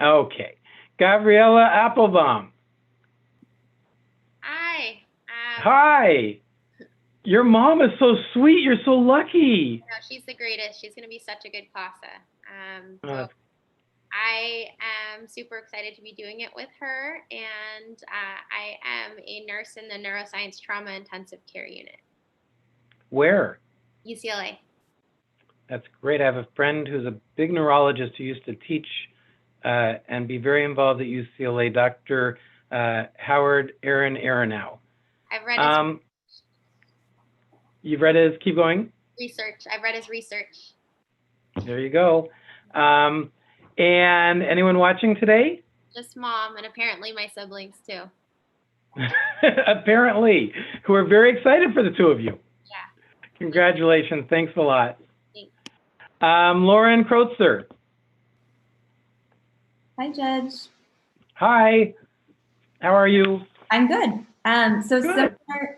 Okay. Gabriella Applebaum. Hi. Hi. Your mom is so sweet. You're so lucky. No, she's the greatest. She's going to be such a good CASA. Uh, I am super excited to be doing it with her, and I am a nurse in the neuroscience trauma intensive care unit. Where? UCLA. That's great. I have a friend who's a big neurologist who used to teach and be very involved at UCLA, Dr. Howard Aronow. I've read his You've read his, keep going? research. I've read his research. There you go. And anyone watching today? Just Mom, and apparently my siblings too. Apparently, who are very excited for the 2 of you. Yeah. Congratulations. Thanks a lot. Thanks. Lauren Kreutzer. Hi, Judge. Hi. How are you? I'm good. So Good.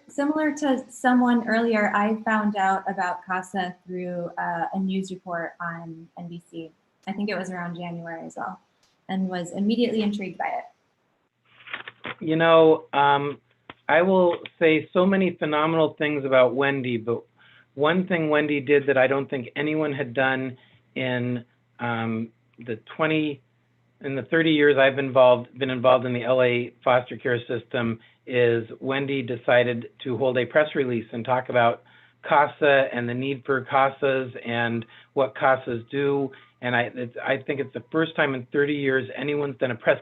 similar to someone earlier, I found out about CASA through a news report on NBC. I think it was around January as well, and was immediately intrigued by it. You know, I will say so many phenomenal things about Wendy, but one thing Wendy did that I don't think anyone had done in the 30 years I've been involved in the LA foster care system is Wendy decided to hold a press release and talk about CASA and the need for CASAs and what CASAs do. And I think it's the first time in 30 years anyone's done a press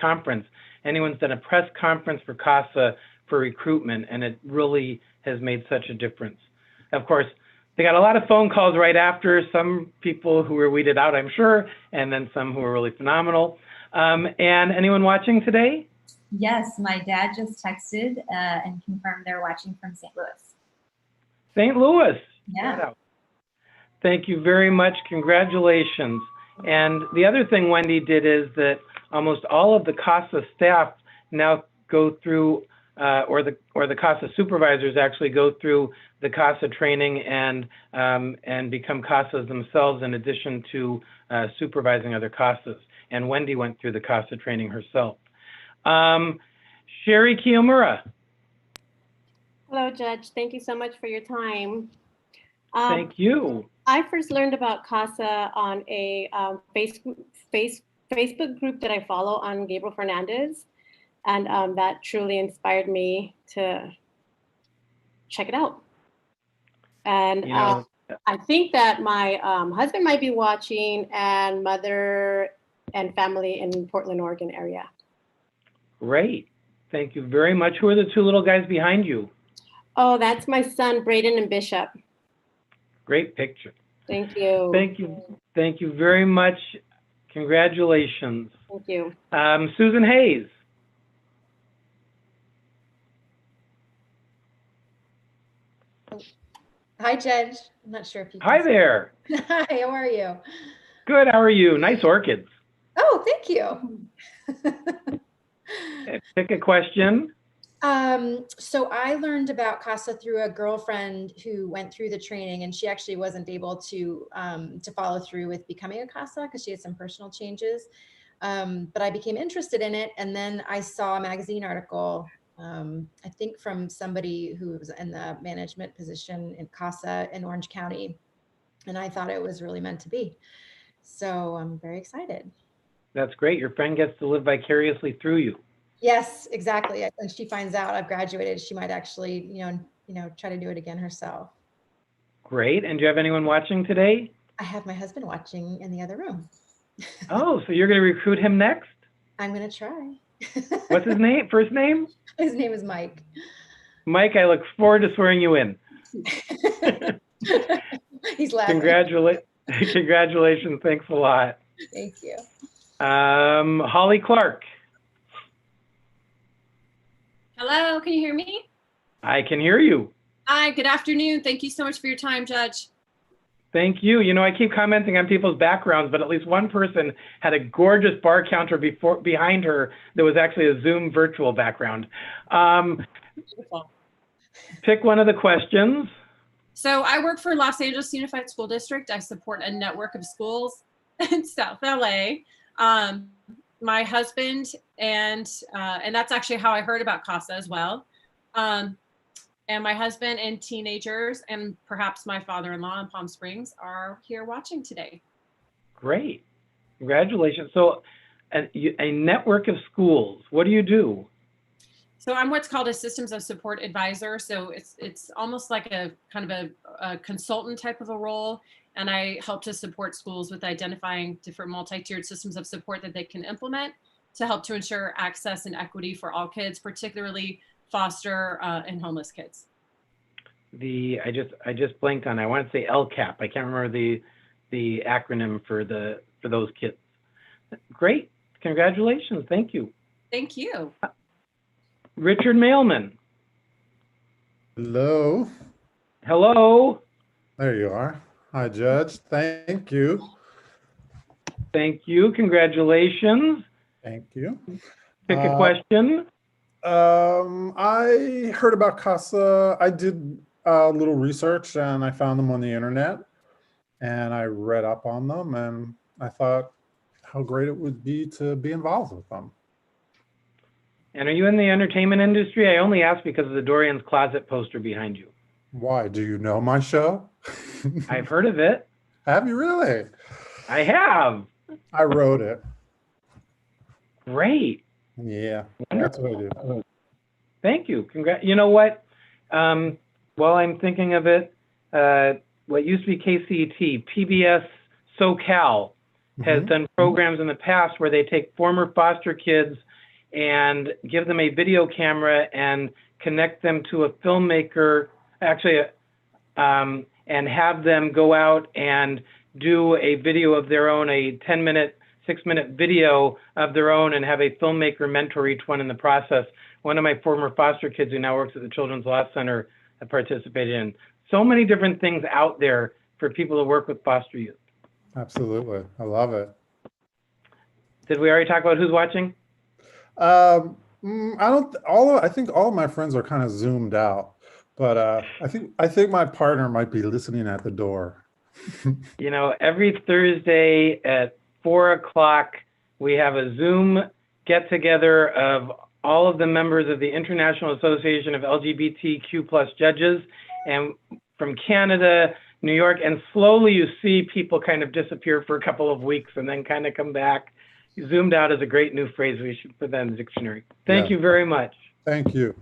conference. Anyone's done a press conference for CASA for recruitment, and it really has made such a difference. Of course, they got a lot of phone calls right after, some people who were weeded out, I'm sure, and then some who were really phenomenal. And anyone watching today? Yes, my dad just texted and confirmed they're watching from St. Louis. St. Louis. Yeah. Thank you very much. Congratulations. And the other thing Wendy did is that almost all of the CASA staff now go through, or the CASA supervisors actually go through the CASA training and become CASAs themselves in addition to supervising other CASAs. And Wendy went through the CASA training herself. Sherry Kiyomura. Hello, Judge. Thank you so much for your time. Thank you. I first learned about CASA on a Facebook group that I follow on Gabriel Fernandez. And that truly inspired me to check it out. And I think that my husband might be watching, and mother and family in Portland, Oregon area. Great. Thank you very much. Who are the 2 little guys behind you? Oh, that's my son, Braden and Bishop. Great picture. Thank you. Thank you. Thank you very much. Congratulations. Thank you. Susan Hayes. Hi, Judge. I'm not sure if you can Hi there. Hi, how are you? Good. How are you? Nice orchids. Oh, thank you. Pick a question. So I learned about CASA through a girlfriend who went through the training, and she actually wasn't able to follow through with becoming a CASA because she had some personal changes. But I became interested in it, and then I saw a magazine article, I think from somebody who was in the management position in CASA in Orange County, and I thought it was really meant to be. So I'm very excited. That's great. Your friend gets to live vicariously through you. Yes, exactly. When she finds out I've graduated, she might actually, try to do it again herself. Great. And do you have anyone watching today? I have my husband watching in the other room. Oh, so you're going to recruit him next? I'm going to try. What's his name? First name? His name is Mike. Mike, I look forward to swearing you in. He's laughing. Congratulations. Thanks a lot. Thank you. Holly Clark. Hello, can you hear me? I can hear you. Hi, good afternoon. Thank you so much for your time, Judge. Thank you. You know, I keep commenting on people's backgrounds, but at least one person had a gorgeous bar counter behind her that was actually a Zoom virtual background. Pick one of the questions. So I work for Los Angeles Unified School District. I support a network of schools in South LA. My husband and that's actually how I heard about CASA as well. And my husband and teenagers and perhaps my father-in-law in Palm Springs are here watching today. Great. Congratulations. So a network of schools, what do you do? So I'm what's called a systems of support advisor. So it's almost like a kind of a consultant type of a role. And I help to support schools with identifying different multi-tiered systems of support that they can implement to help to ensure access and equity for all kids, particularly foster and homeless kids. I just blanked on. I want to say LCAP. I can't remember the acronym for those kids. Great. Congratulations. Thank you. Thank you. Richard Mailman. Hello. Hello. There you are. Hi, Judge. Thank you. Thank you. Congratulations. Thank you. Pick a question. I heard about CASA. I did a little research and I found them on the internet and I read up on them and I thought how great it would be to be involved with them. And are you in the entertainment industry? I only asked because of the Dorian's Closet poster behind you. Why? Do you know my show? I've heard of it. Have you really? I have. I wrote it. Great. Yeah, that's what I do. Thank you. You know what? While I'm thinking of it, what used to be KCET, PBS SoCal has done programs in the past where they take former foster kids and give them a video camera and connect them to a filmmaker, actually, and have them go out and do a video of their own, a 10-minute, 6-minute video of their own, and have a filmmaker mentor each one in the process. One of my former foster kids who now works at the Children's Law Center participated in. So many different things out there for people to work with foster youth. Absolutely. I love it. Did we already talk about who's watching? I think all of my friends are kind of zoomed out, but I think my partner might be listening at the door. You know, every Thursday at 4 o'clock, we have a Zoom get together of all of the members of the International Association of LGBTQ+ judges, and from Canada, New York, and slowly you see people kind of disappear for a couple of weeks and then kind of come back. Zoomed out is a great new phrase. We should put that in the dictionary. Thank you very much. Thank you.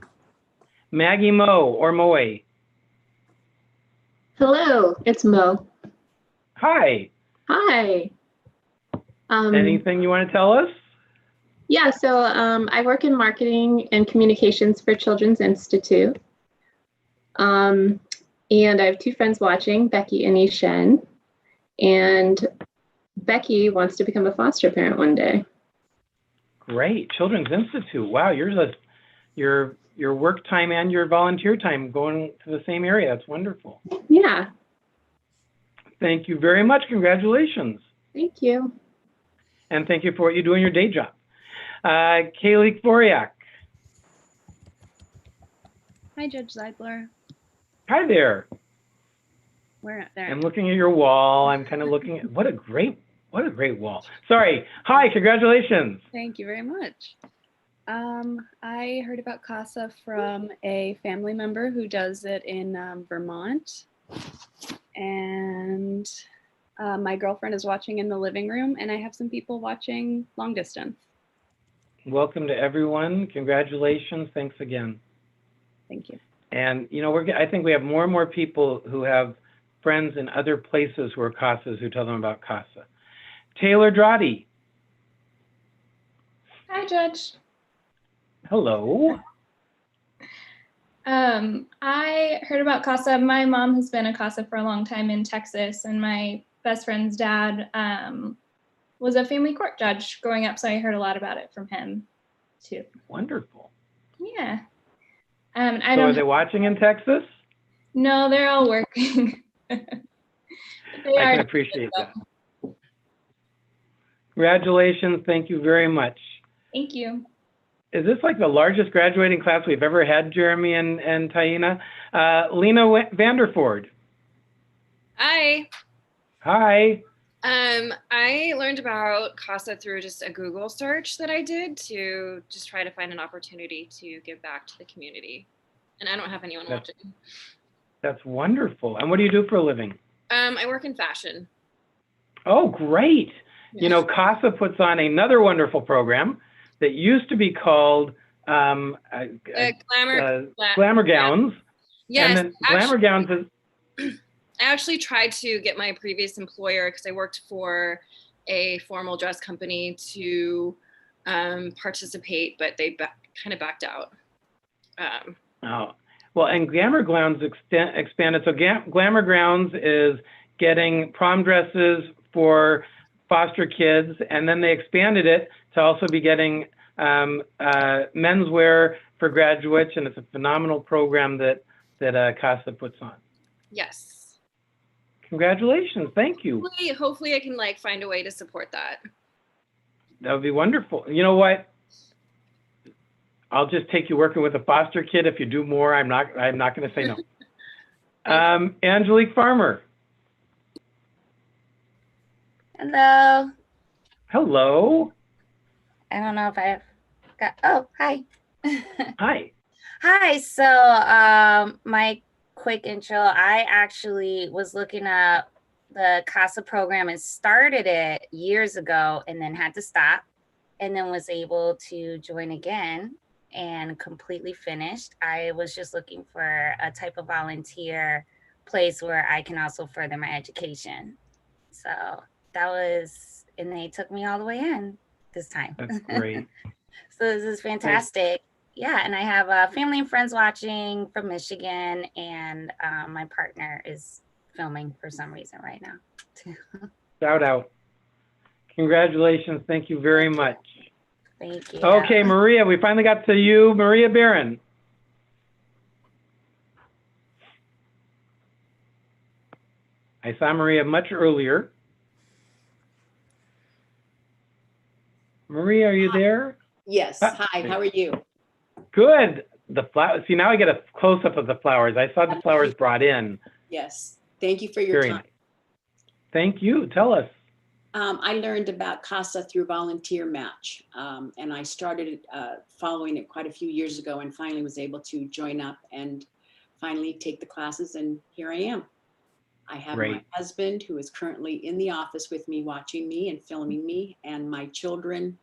Maggie Moe or Moe. Hello, it's Mo. Hi. Hi. Anything you want to tell us? Yeah, so I work in marketing and communications for Children's Institute. And I have two friends watching, Becky and Ishen. And Becky wants to become a foster parent one day. Great. Children's Institute. Wow, your work time and your volunteer time going to the same area. That's wonderful. Yeah. Thank you very much. Congratulations. Thank you. And thank you for what you do in your day job. Kaylee Floriak. Hi, Judge Zeidler. Hi there. Where there? I'm looking at your wall. I'm kind of looking at what a great wall. Sorry. Hi, congratulations. Thank you very much. I heard about CASA from a family member who does it in Vermont. And my girlfriend is watching in the living room, and I have some people watching long distance. Welcome to everyone. Congratulations. Thanks again. Thank you. And you know, I think we have more and more people who have friends in other places who are CASAs who tell them about CASA. Taylor Droddy. Hi, Judge. Hello. I heard about CASA. My mom has been a CASA for a long time in Texas, and my best friend's dad was a family court judge growing up, so I heard a lot about it from him too. Wonderful. Yeah. So are they watching in Texas? No, they're all working. I can appreciate that. Congratulations. Thank you very much. Thank you. Is this like the largest graduating class we've ever had, Jeremy and Taina? Lena Vanderford. Hi. Hi. I learned about CASA through just a Google search that I did to just try to find an opportunity to give back to the community. And I don't have anyone watching. That's wonderful. And what do you do for a living? I work in fashion. Oh, great. You know, CASA puts on another wonderful program that used to be called Glamour Gowns. Yes. And then Glamour Gowns is... I actually tried to get my previous employer, because I worked for a formal dress company, to participate, but they kind of backed out. Oh, well, and Glamour Gowns expanded. So Glamour Gowns is getting prom dresses for foster kids, and then they expanded it to also be getting menswear for graduates, and it's a phenomenal program that CASA puts on. Yes. Congratulations. Thank you. Hopefully I can find a way to support that. That would be wonderful. You know what? I'll just take you working with a foster kid. If you do more, I'm not going to say no. Angelique Farmer. Hello. Hello. I don't know if I've got, oh, hi. Hi. Hi, so my quick intro, I actually was looking at the CASA program and started it years ago and then had to stop, and then was able to join again and completely finished. I was just looking for a type of volunteer place where I can also further my education. So that was, and they took me all the way in this time. That's great. So this is fantastic. Yeah, and I have family and friends watching from Michigan, and my partner is filming for some reason right now. Shout out. Congratulations. Thank you very much. Thank you. Okay, Maria, we finally got to you. Maria Barron. I saw Maria much earlier. Maria, are you there? Yes. Hi, how are you? Good. The flower. See, now I get a close-up of the flowers. I saw the flowers brought in. Yes. Thank you for your time. Nice. Thank you. Tell us. I learned about CASA through Volunteer Match, and I started following it quite a few years ago, and finally was able to join up and finally take the classes, and here I am. I have my husband, who is currently in the office with me, watching me and filming me, and my children,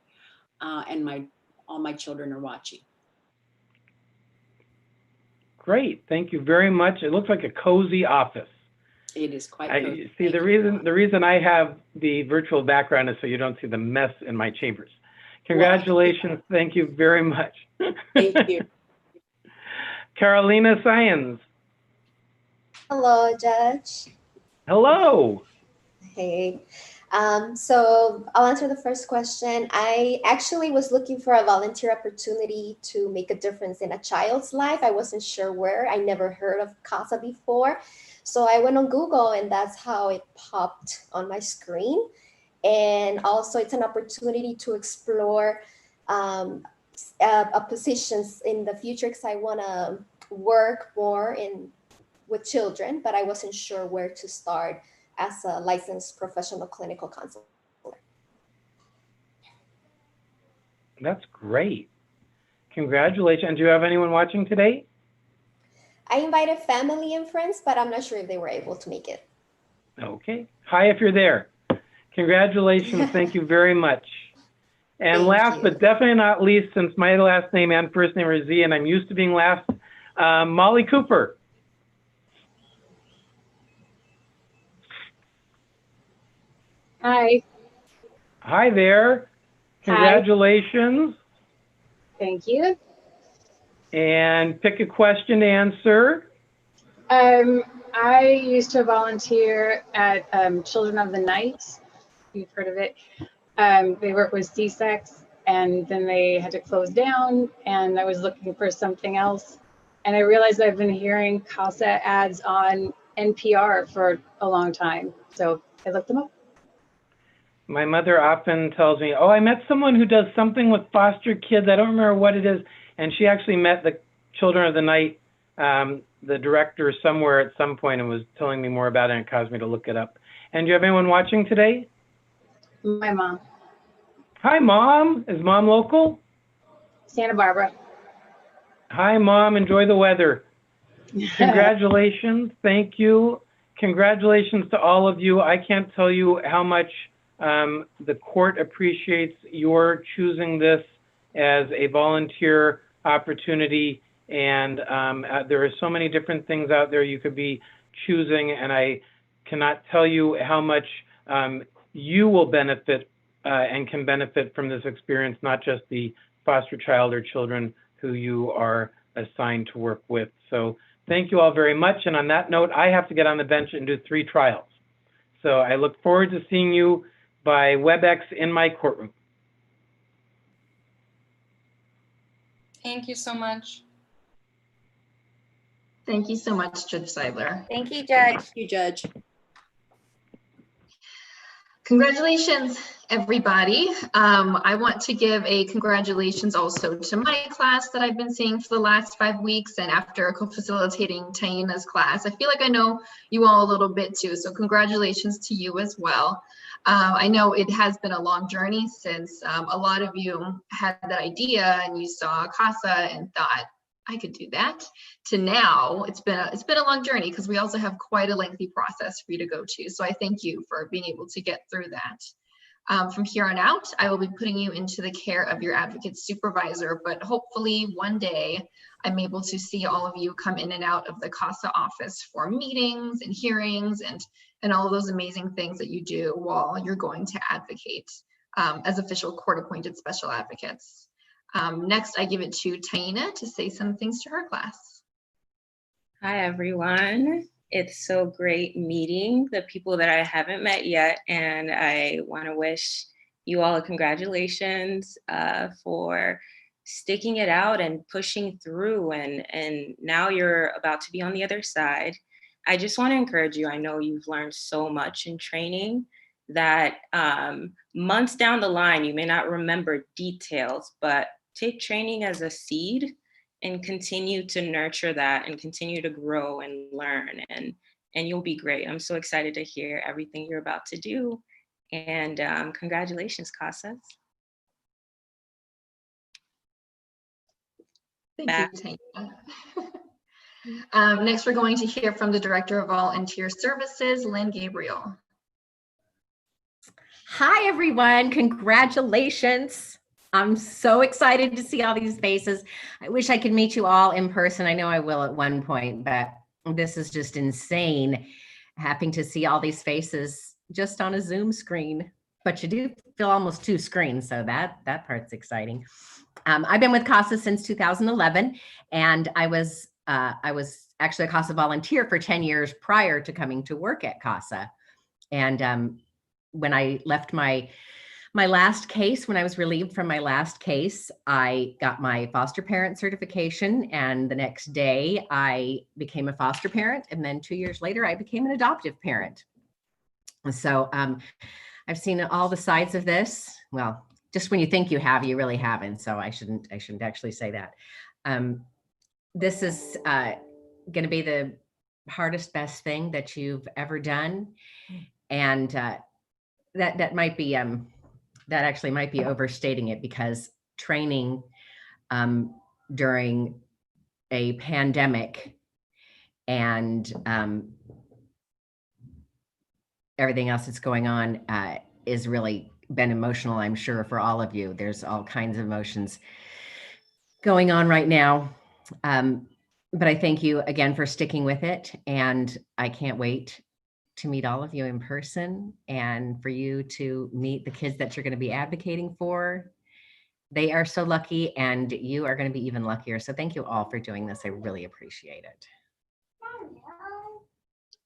and all my children are watching. Great. Thank you very much. It looks like a cozy office. It is quite cozy. See, the reason I have the virtual background is so you don't see the mess in my chambers. Congratulations. Well, thank you very much. Thank you. Carolina Science. Hello, Judge. Hello. Hey. So I'll answer the first question. I actually was looking for a volunteer opportunity to make a difference in a child's life. I wasn't sure where. I never heard of CASA before. So I went on Google, and that's how it popped on my screen. And also it's an opportunity to explore positions in the future, because I want to work more with children, but I wasn't sure where to start as a licensed professional clinical counselor. That's great. Congratulations. Do you have anyone watching today? I invited family and friends, but I'm not sure if they were able to make it. Okay. Hi, if you're there. Congratulations. Thank you very much. And last but definitely not least, since my last name and first name are Z and I'm used to being last, Molly Cooper. Hi. Hi there. Congratulations. Thank you. And pick a question to answer. I used to volunteer at Children of the Night. You've heard of it. They work with C-sex, and then they had to close down, and I was looking for something else. And I realized I've been hearing CASA ads on NPR for a long time. So I looked them up. My mother often tells me, oh, I met someone who does something with foster kids. I don't remember what it is. And she actually met the Children of the Night, the director somewhere at some point and was telling me more about it, and it caused me to look it up. And do you have anyone watching today? My mom. Hi, Mom. Is Mom local? Santa Barbara. Hi, Mom. Enjoy the weather. Congratulations. Thank you. Congratulations to all of you. I can't tell you how much the court appreciates your choosing this as a volunteer opportunity. And there are so many different things out there you could be choosing, and I cannot tell you how much you will benefit and can benefit from this experience, not just the foster child or children who you are assigned to work with. So thank you all very much. And on that note, I have to get on the bench and do 3 trials. So I look forward to seeing you by WebEx in my courtroom. Thank you so much. Thank you so much, Judge Seidler. Thank you, Judge. Thank you, Judge. Congratulations, everybody. I want to give a congratulations also to my class that I've been seeing for the last 5 weeks, and after co-facilitating Taina's class. I feel like I know you all a little bit too, so congratulations to you as well. I know it has been a long journey since a lot of you had that idea and you saw CASA and thought, I could do that, to now it's been a long journey, because we also have quite a lengthy process for you to go to. So I thank you for being able to get through that. From here on out, I will be putting you into the care of your advocate supervisor, but hopefully one day I'm able to see all of you come in and out of the CASA office for meetings and hearings and all of those amazing things that you do while you're going to advocate as official court-appointed special advocates. Next, I give it to Taina to say some things to her class. Hi, everyone. It's so great meeting the people that I haven't met yet, and I want to wish you all a congratulations for sticking it out and pushing through, and now you're about to be on the other side. I just want to encourage you. I know you've learned so much in training that months down the line, you may not remember details, but take training as a seed and continue to nurture that and continue to grow and learn, and you'll be great. I'm so excited to hear everything you're about to do. And congratulations, CASA. Thank you, Taina. Next, we're going to hear from the Director of Volunteer Services, Lynn Gabriel. Hi, everyone. Congratulations. I'm so excited to see all these faces. I wish I could meet you all in person. I know I will at one point, but this is just insane, having to see all these faces just on a Zoom screen. But you do feel almost 2 screens, so that part's exciting. I've been with CASA since 2011, and I was actually a CASA volunteer for 10 years prior to coming to work at CASA. And when I left my last case, when I was relieved from my last case, I got my foster parent certification, and the next day I became a foster parent, and then 2 years later I became an adoptive parent. So I've seen all the sides of this. Well, just when you think you have, you really haven't. So I shouldn't actually say that. this is going to be the hardest, best thing that you've ever done. And that might be, that actually might be overstating it, because training during a pandemic and everything else that's going on is really been emotional, I'm sure, for all of you. There's all kinds of emotions going on right now. But I thank you again for sticking with it. And I can't wait to meet all of you in person and for you to meet the kids that you're going to be advocating for. They are so lucky, and you are going to be even luckier. So thank you all for doing this. I really appreciate it.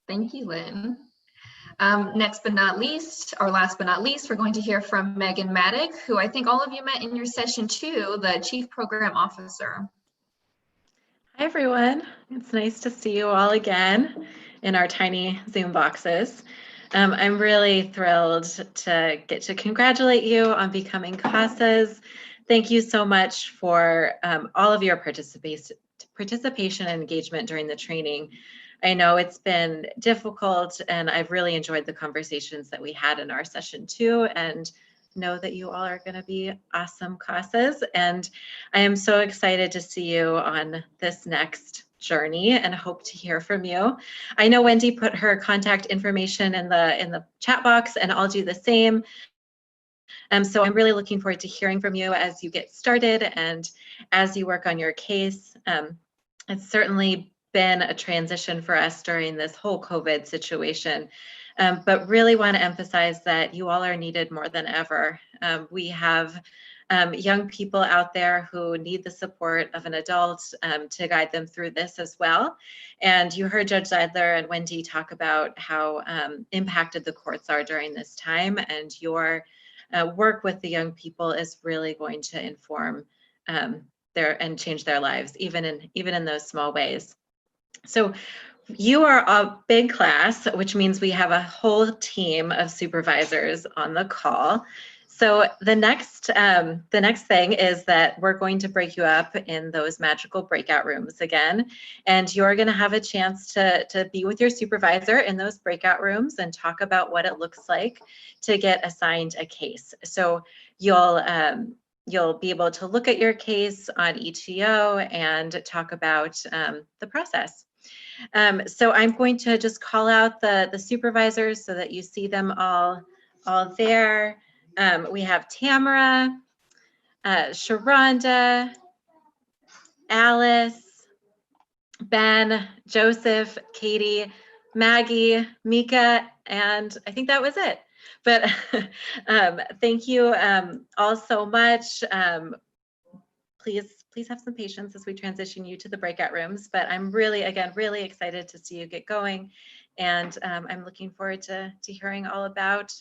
Thank you, Lynn. Next but not least, or last but not least, we're going to hear from Megan Maddock, who I think all of you met in your session too, the Chief Program Officer. Hi, everyone. It's nice to see you all again in our tiny Zoom boxes. I'm really thrilled to get to congratulate you on becoming CASAs. Thank you so much for all of your participation and engagement during the training. I know it's been difficult, and I've really enjoyed the conversations that we had in our session too, and know that you all are going to be awesome CASAs. And I am so excited to see you on this next journey and hope to hear from you. I know Wendy put her contact information in the chat box, and I'll do the same. So I'm really looking forward to hearing from you as you get started and as you work on your case. It's certainly been a transition for us during this whole COVID situation, but really want to emphasize that you all are needed more than ever. We have young people out there who need the support of an adult to guide them through this as well. And you heard Judge Zeidler and Wendy talk about how impacted the courts are during this time, and your work with the young people is really going to inform and change their lives, even in those small ways. So you are a big class, which means we have a whole team of supervisors on the call. So the next thing is that we're going to break you up in those magical breakout rooms again, and you're going to have a chance to be with your supervisor in those breakout rooms and talk about what it looks like to get assigned a case. So you'll be able to look at your case on ETO and talk about the process. So I'm going to just call out the supervisors so that you see them all there. We have Tamara, Sharonda, Alice, Ben, Joseph, Katie, Maggie, Mika, and I think that was it. But thank you all so much. Please have some patience as we transition you to the breakout rooms, but I'm really excited to see you get going. And I'm looking forward to hearing all about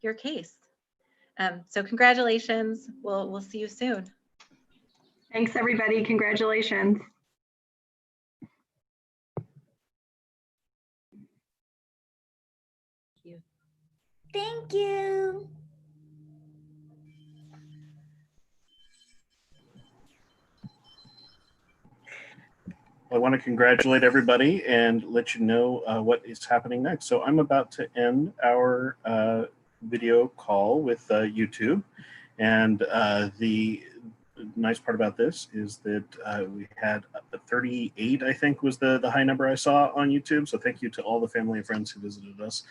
your case. So congratulations, we'll see you soon. Thanks everybody, congratulations. Thank you. I want to congratulate everybody and let you know what is happening next. So I'm about to end our video call with YouTube. And the nice part about this is that we had 38, I think was the high number I saw on YouTube. So thank you to all the family and friends who visited us.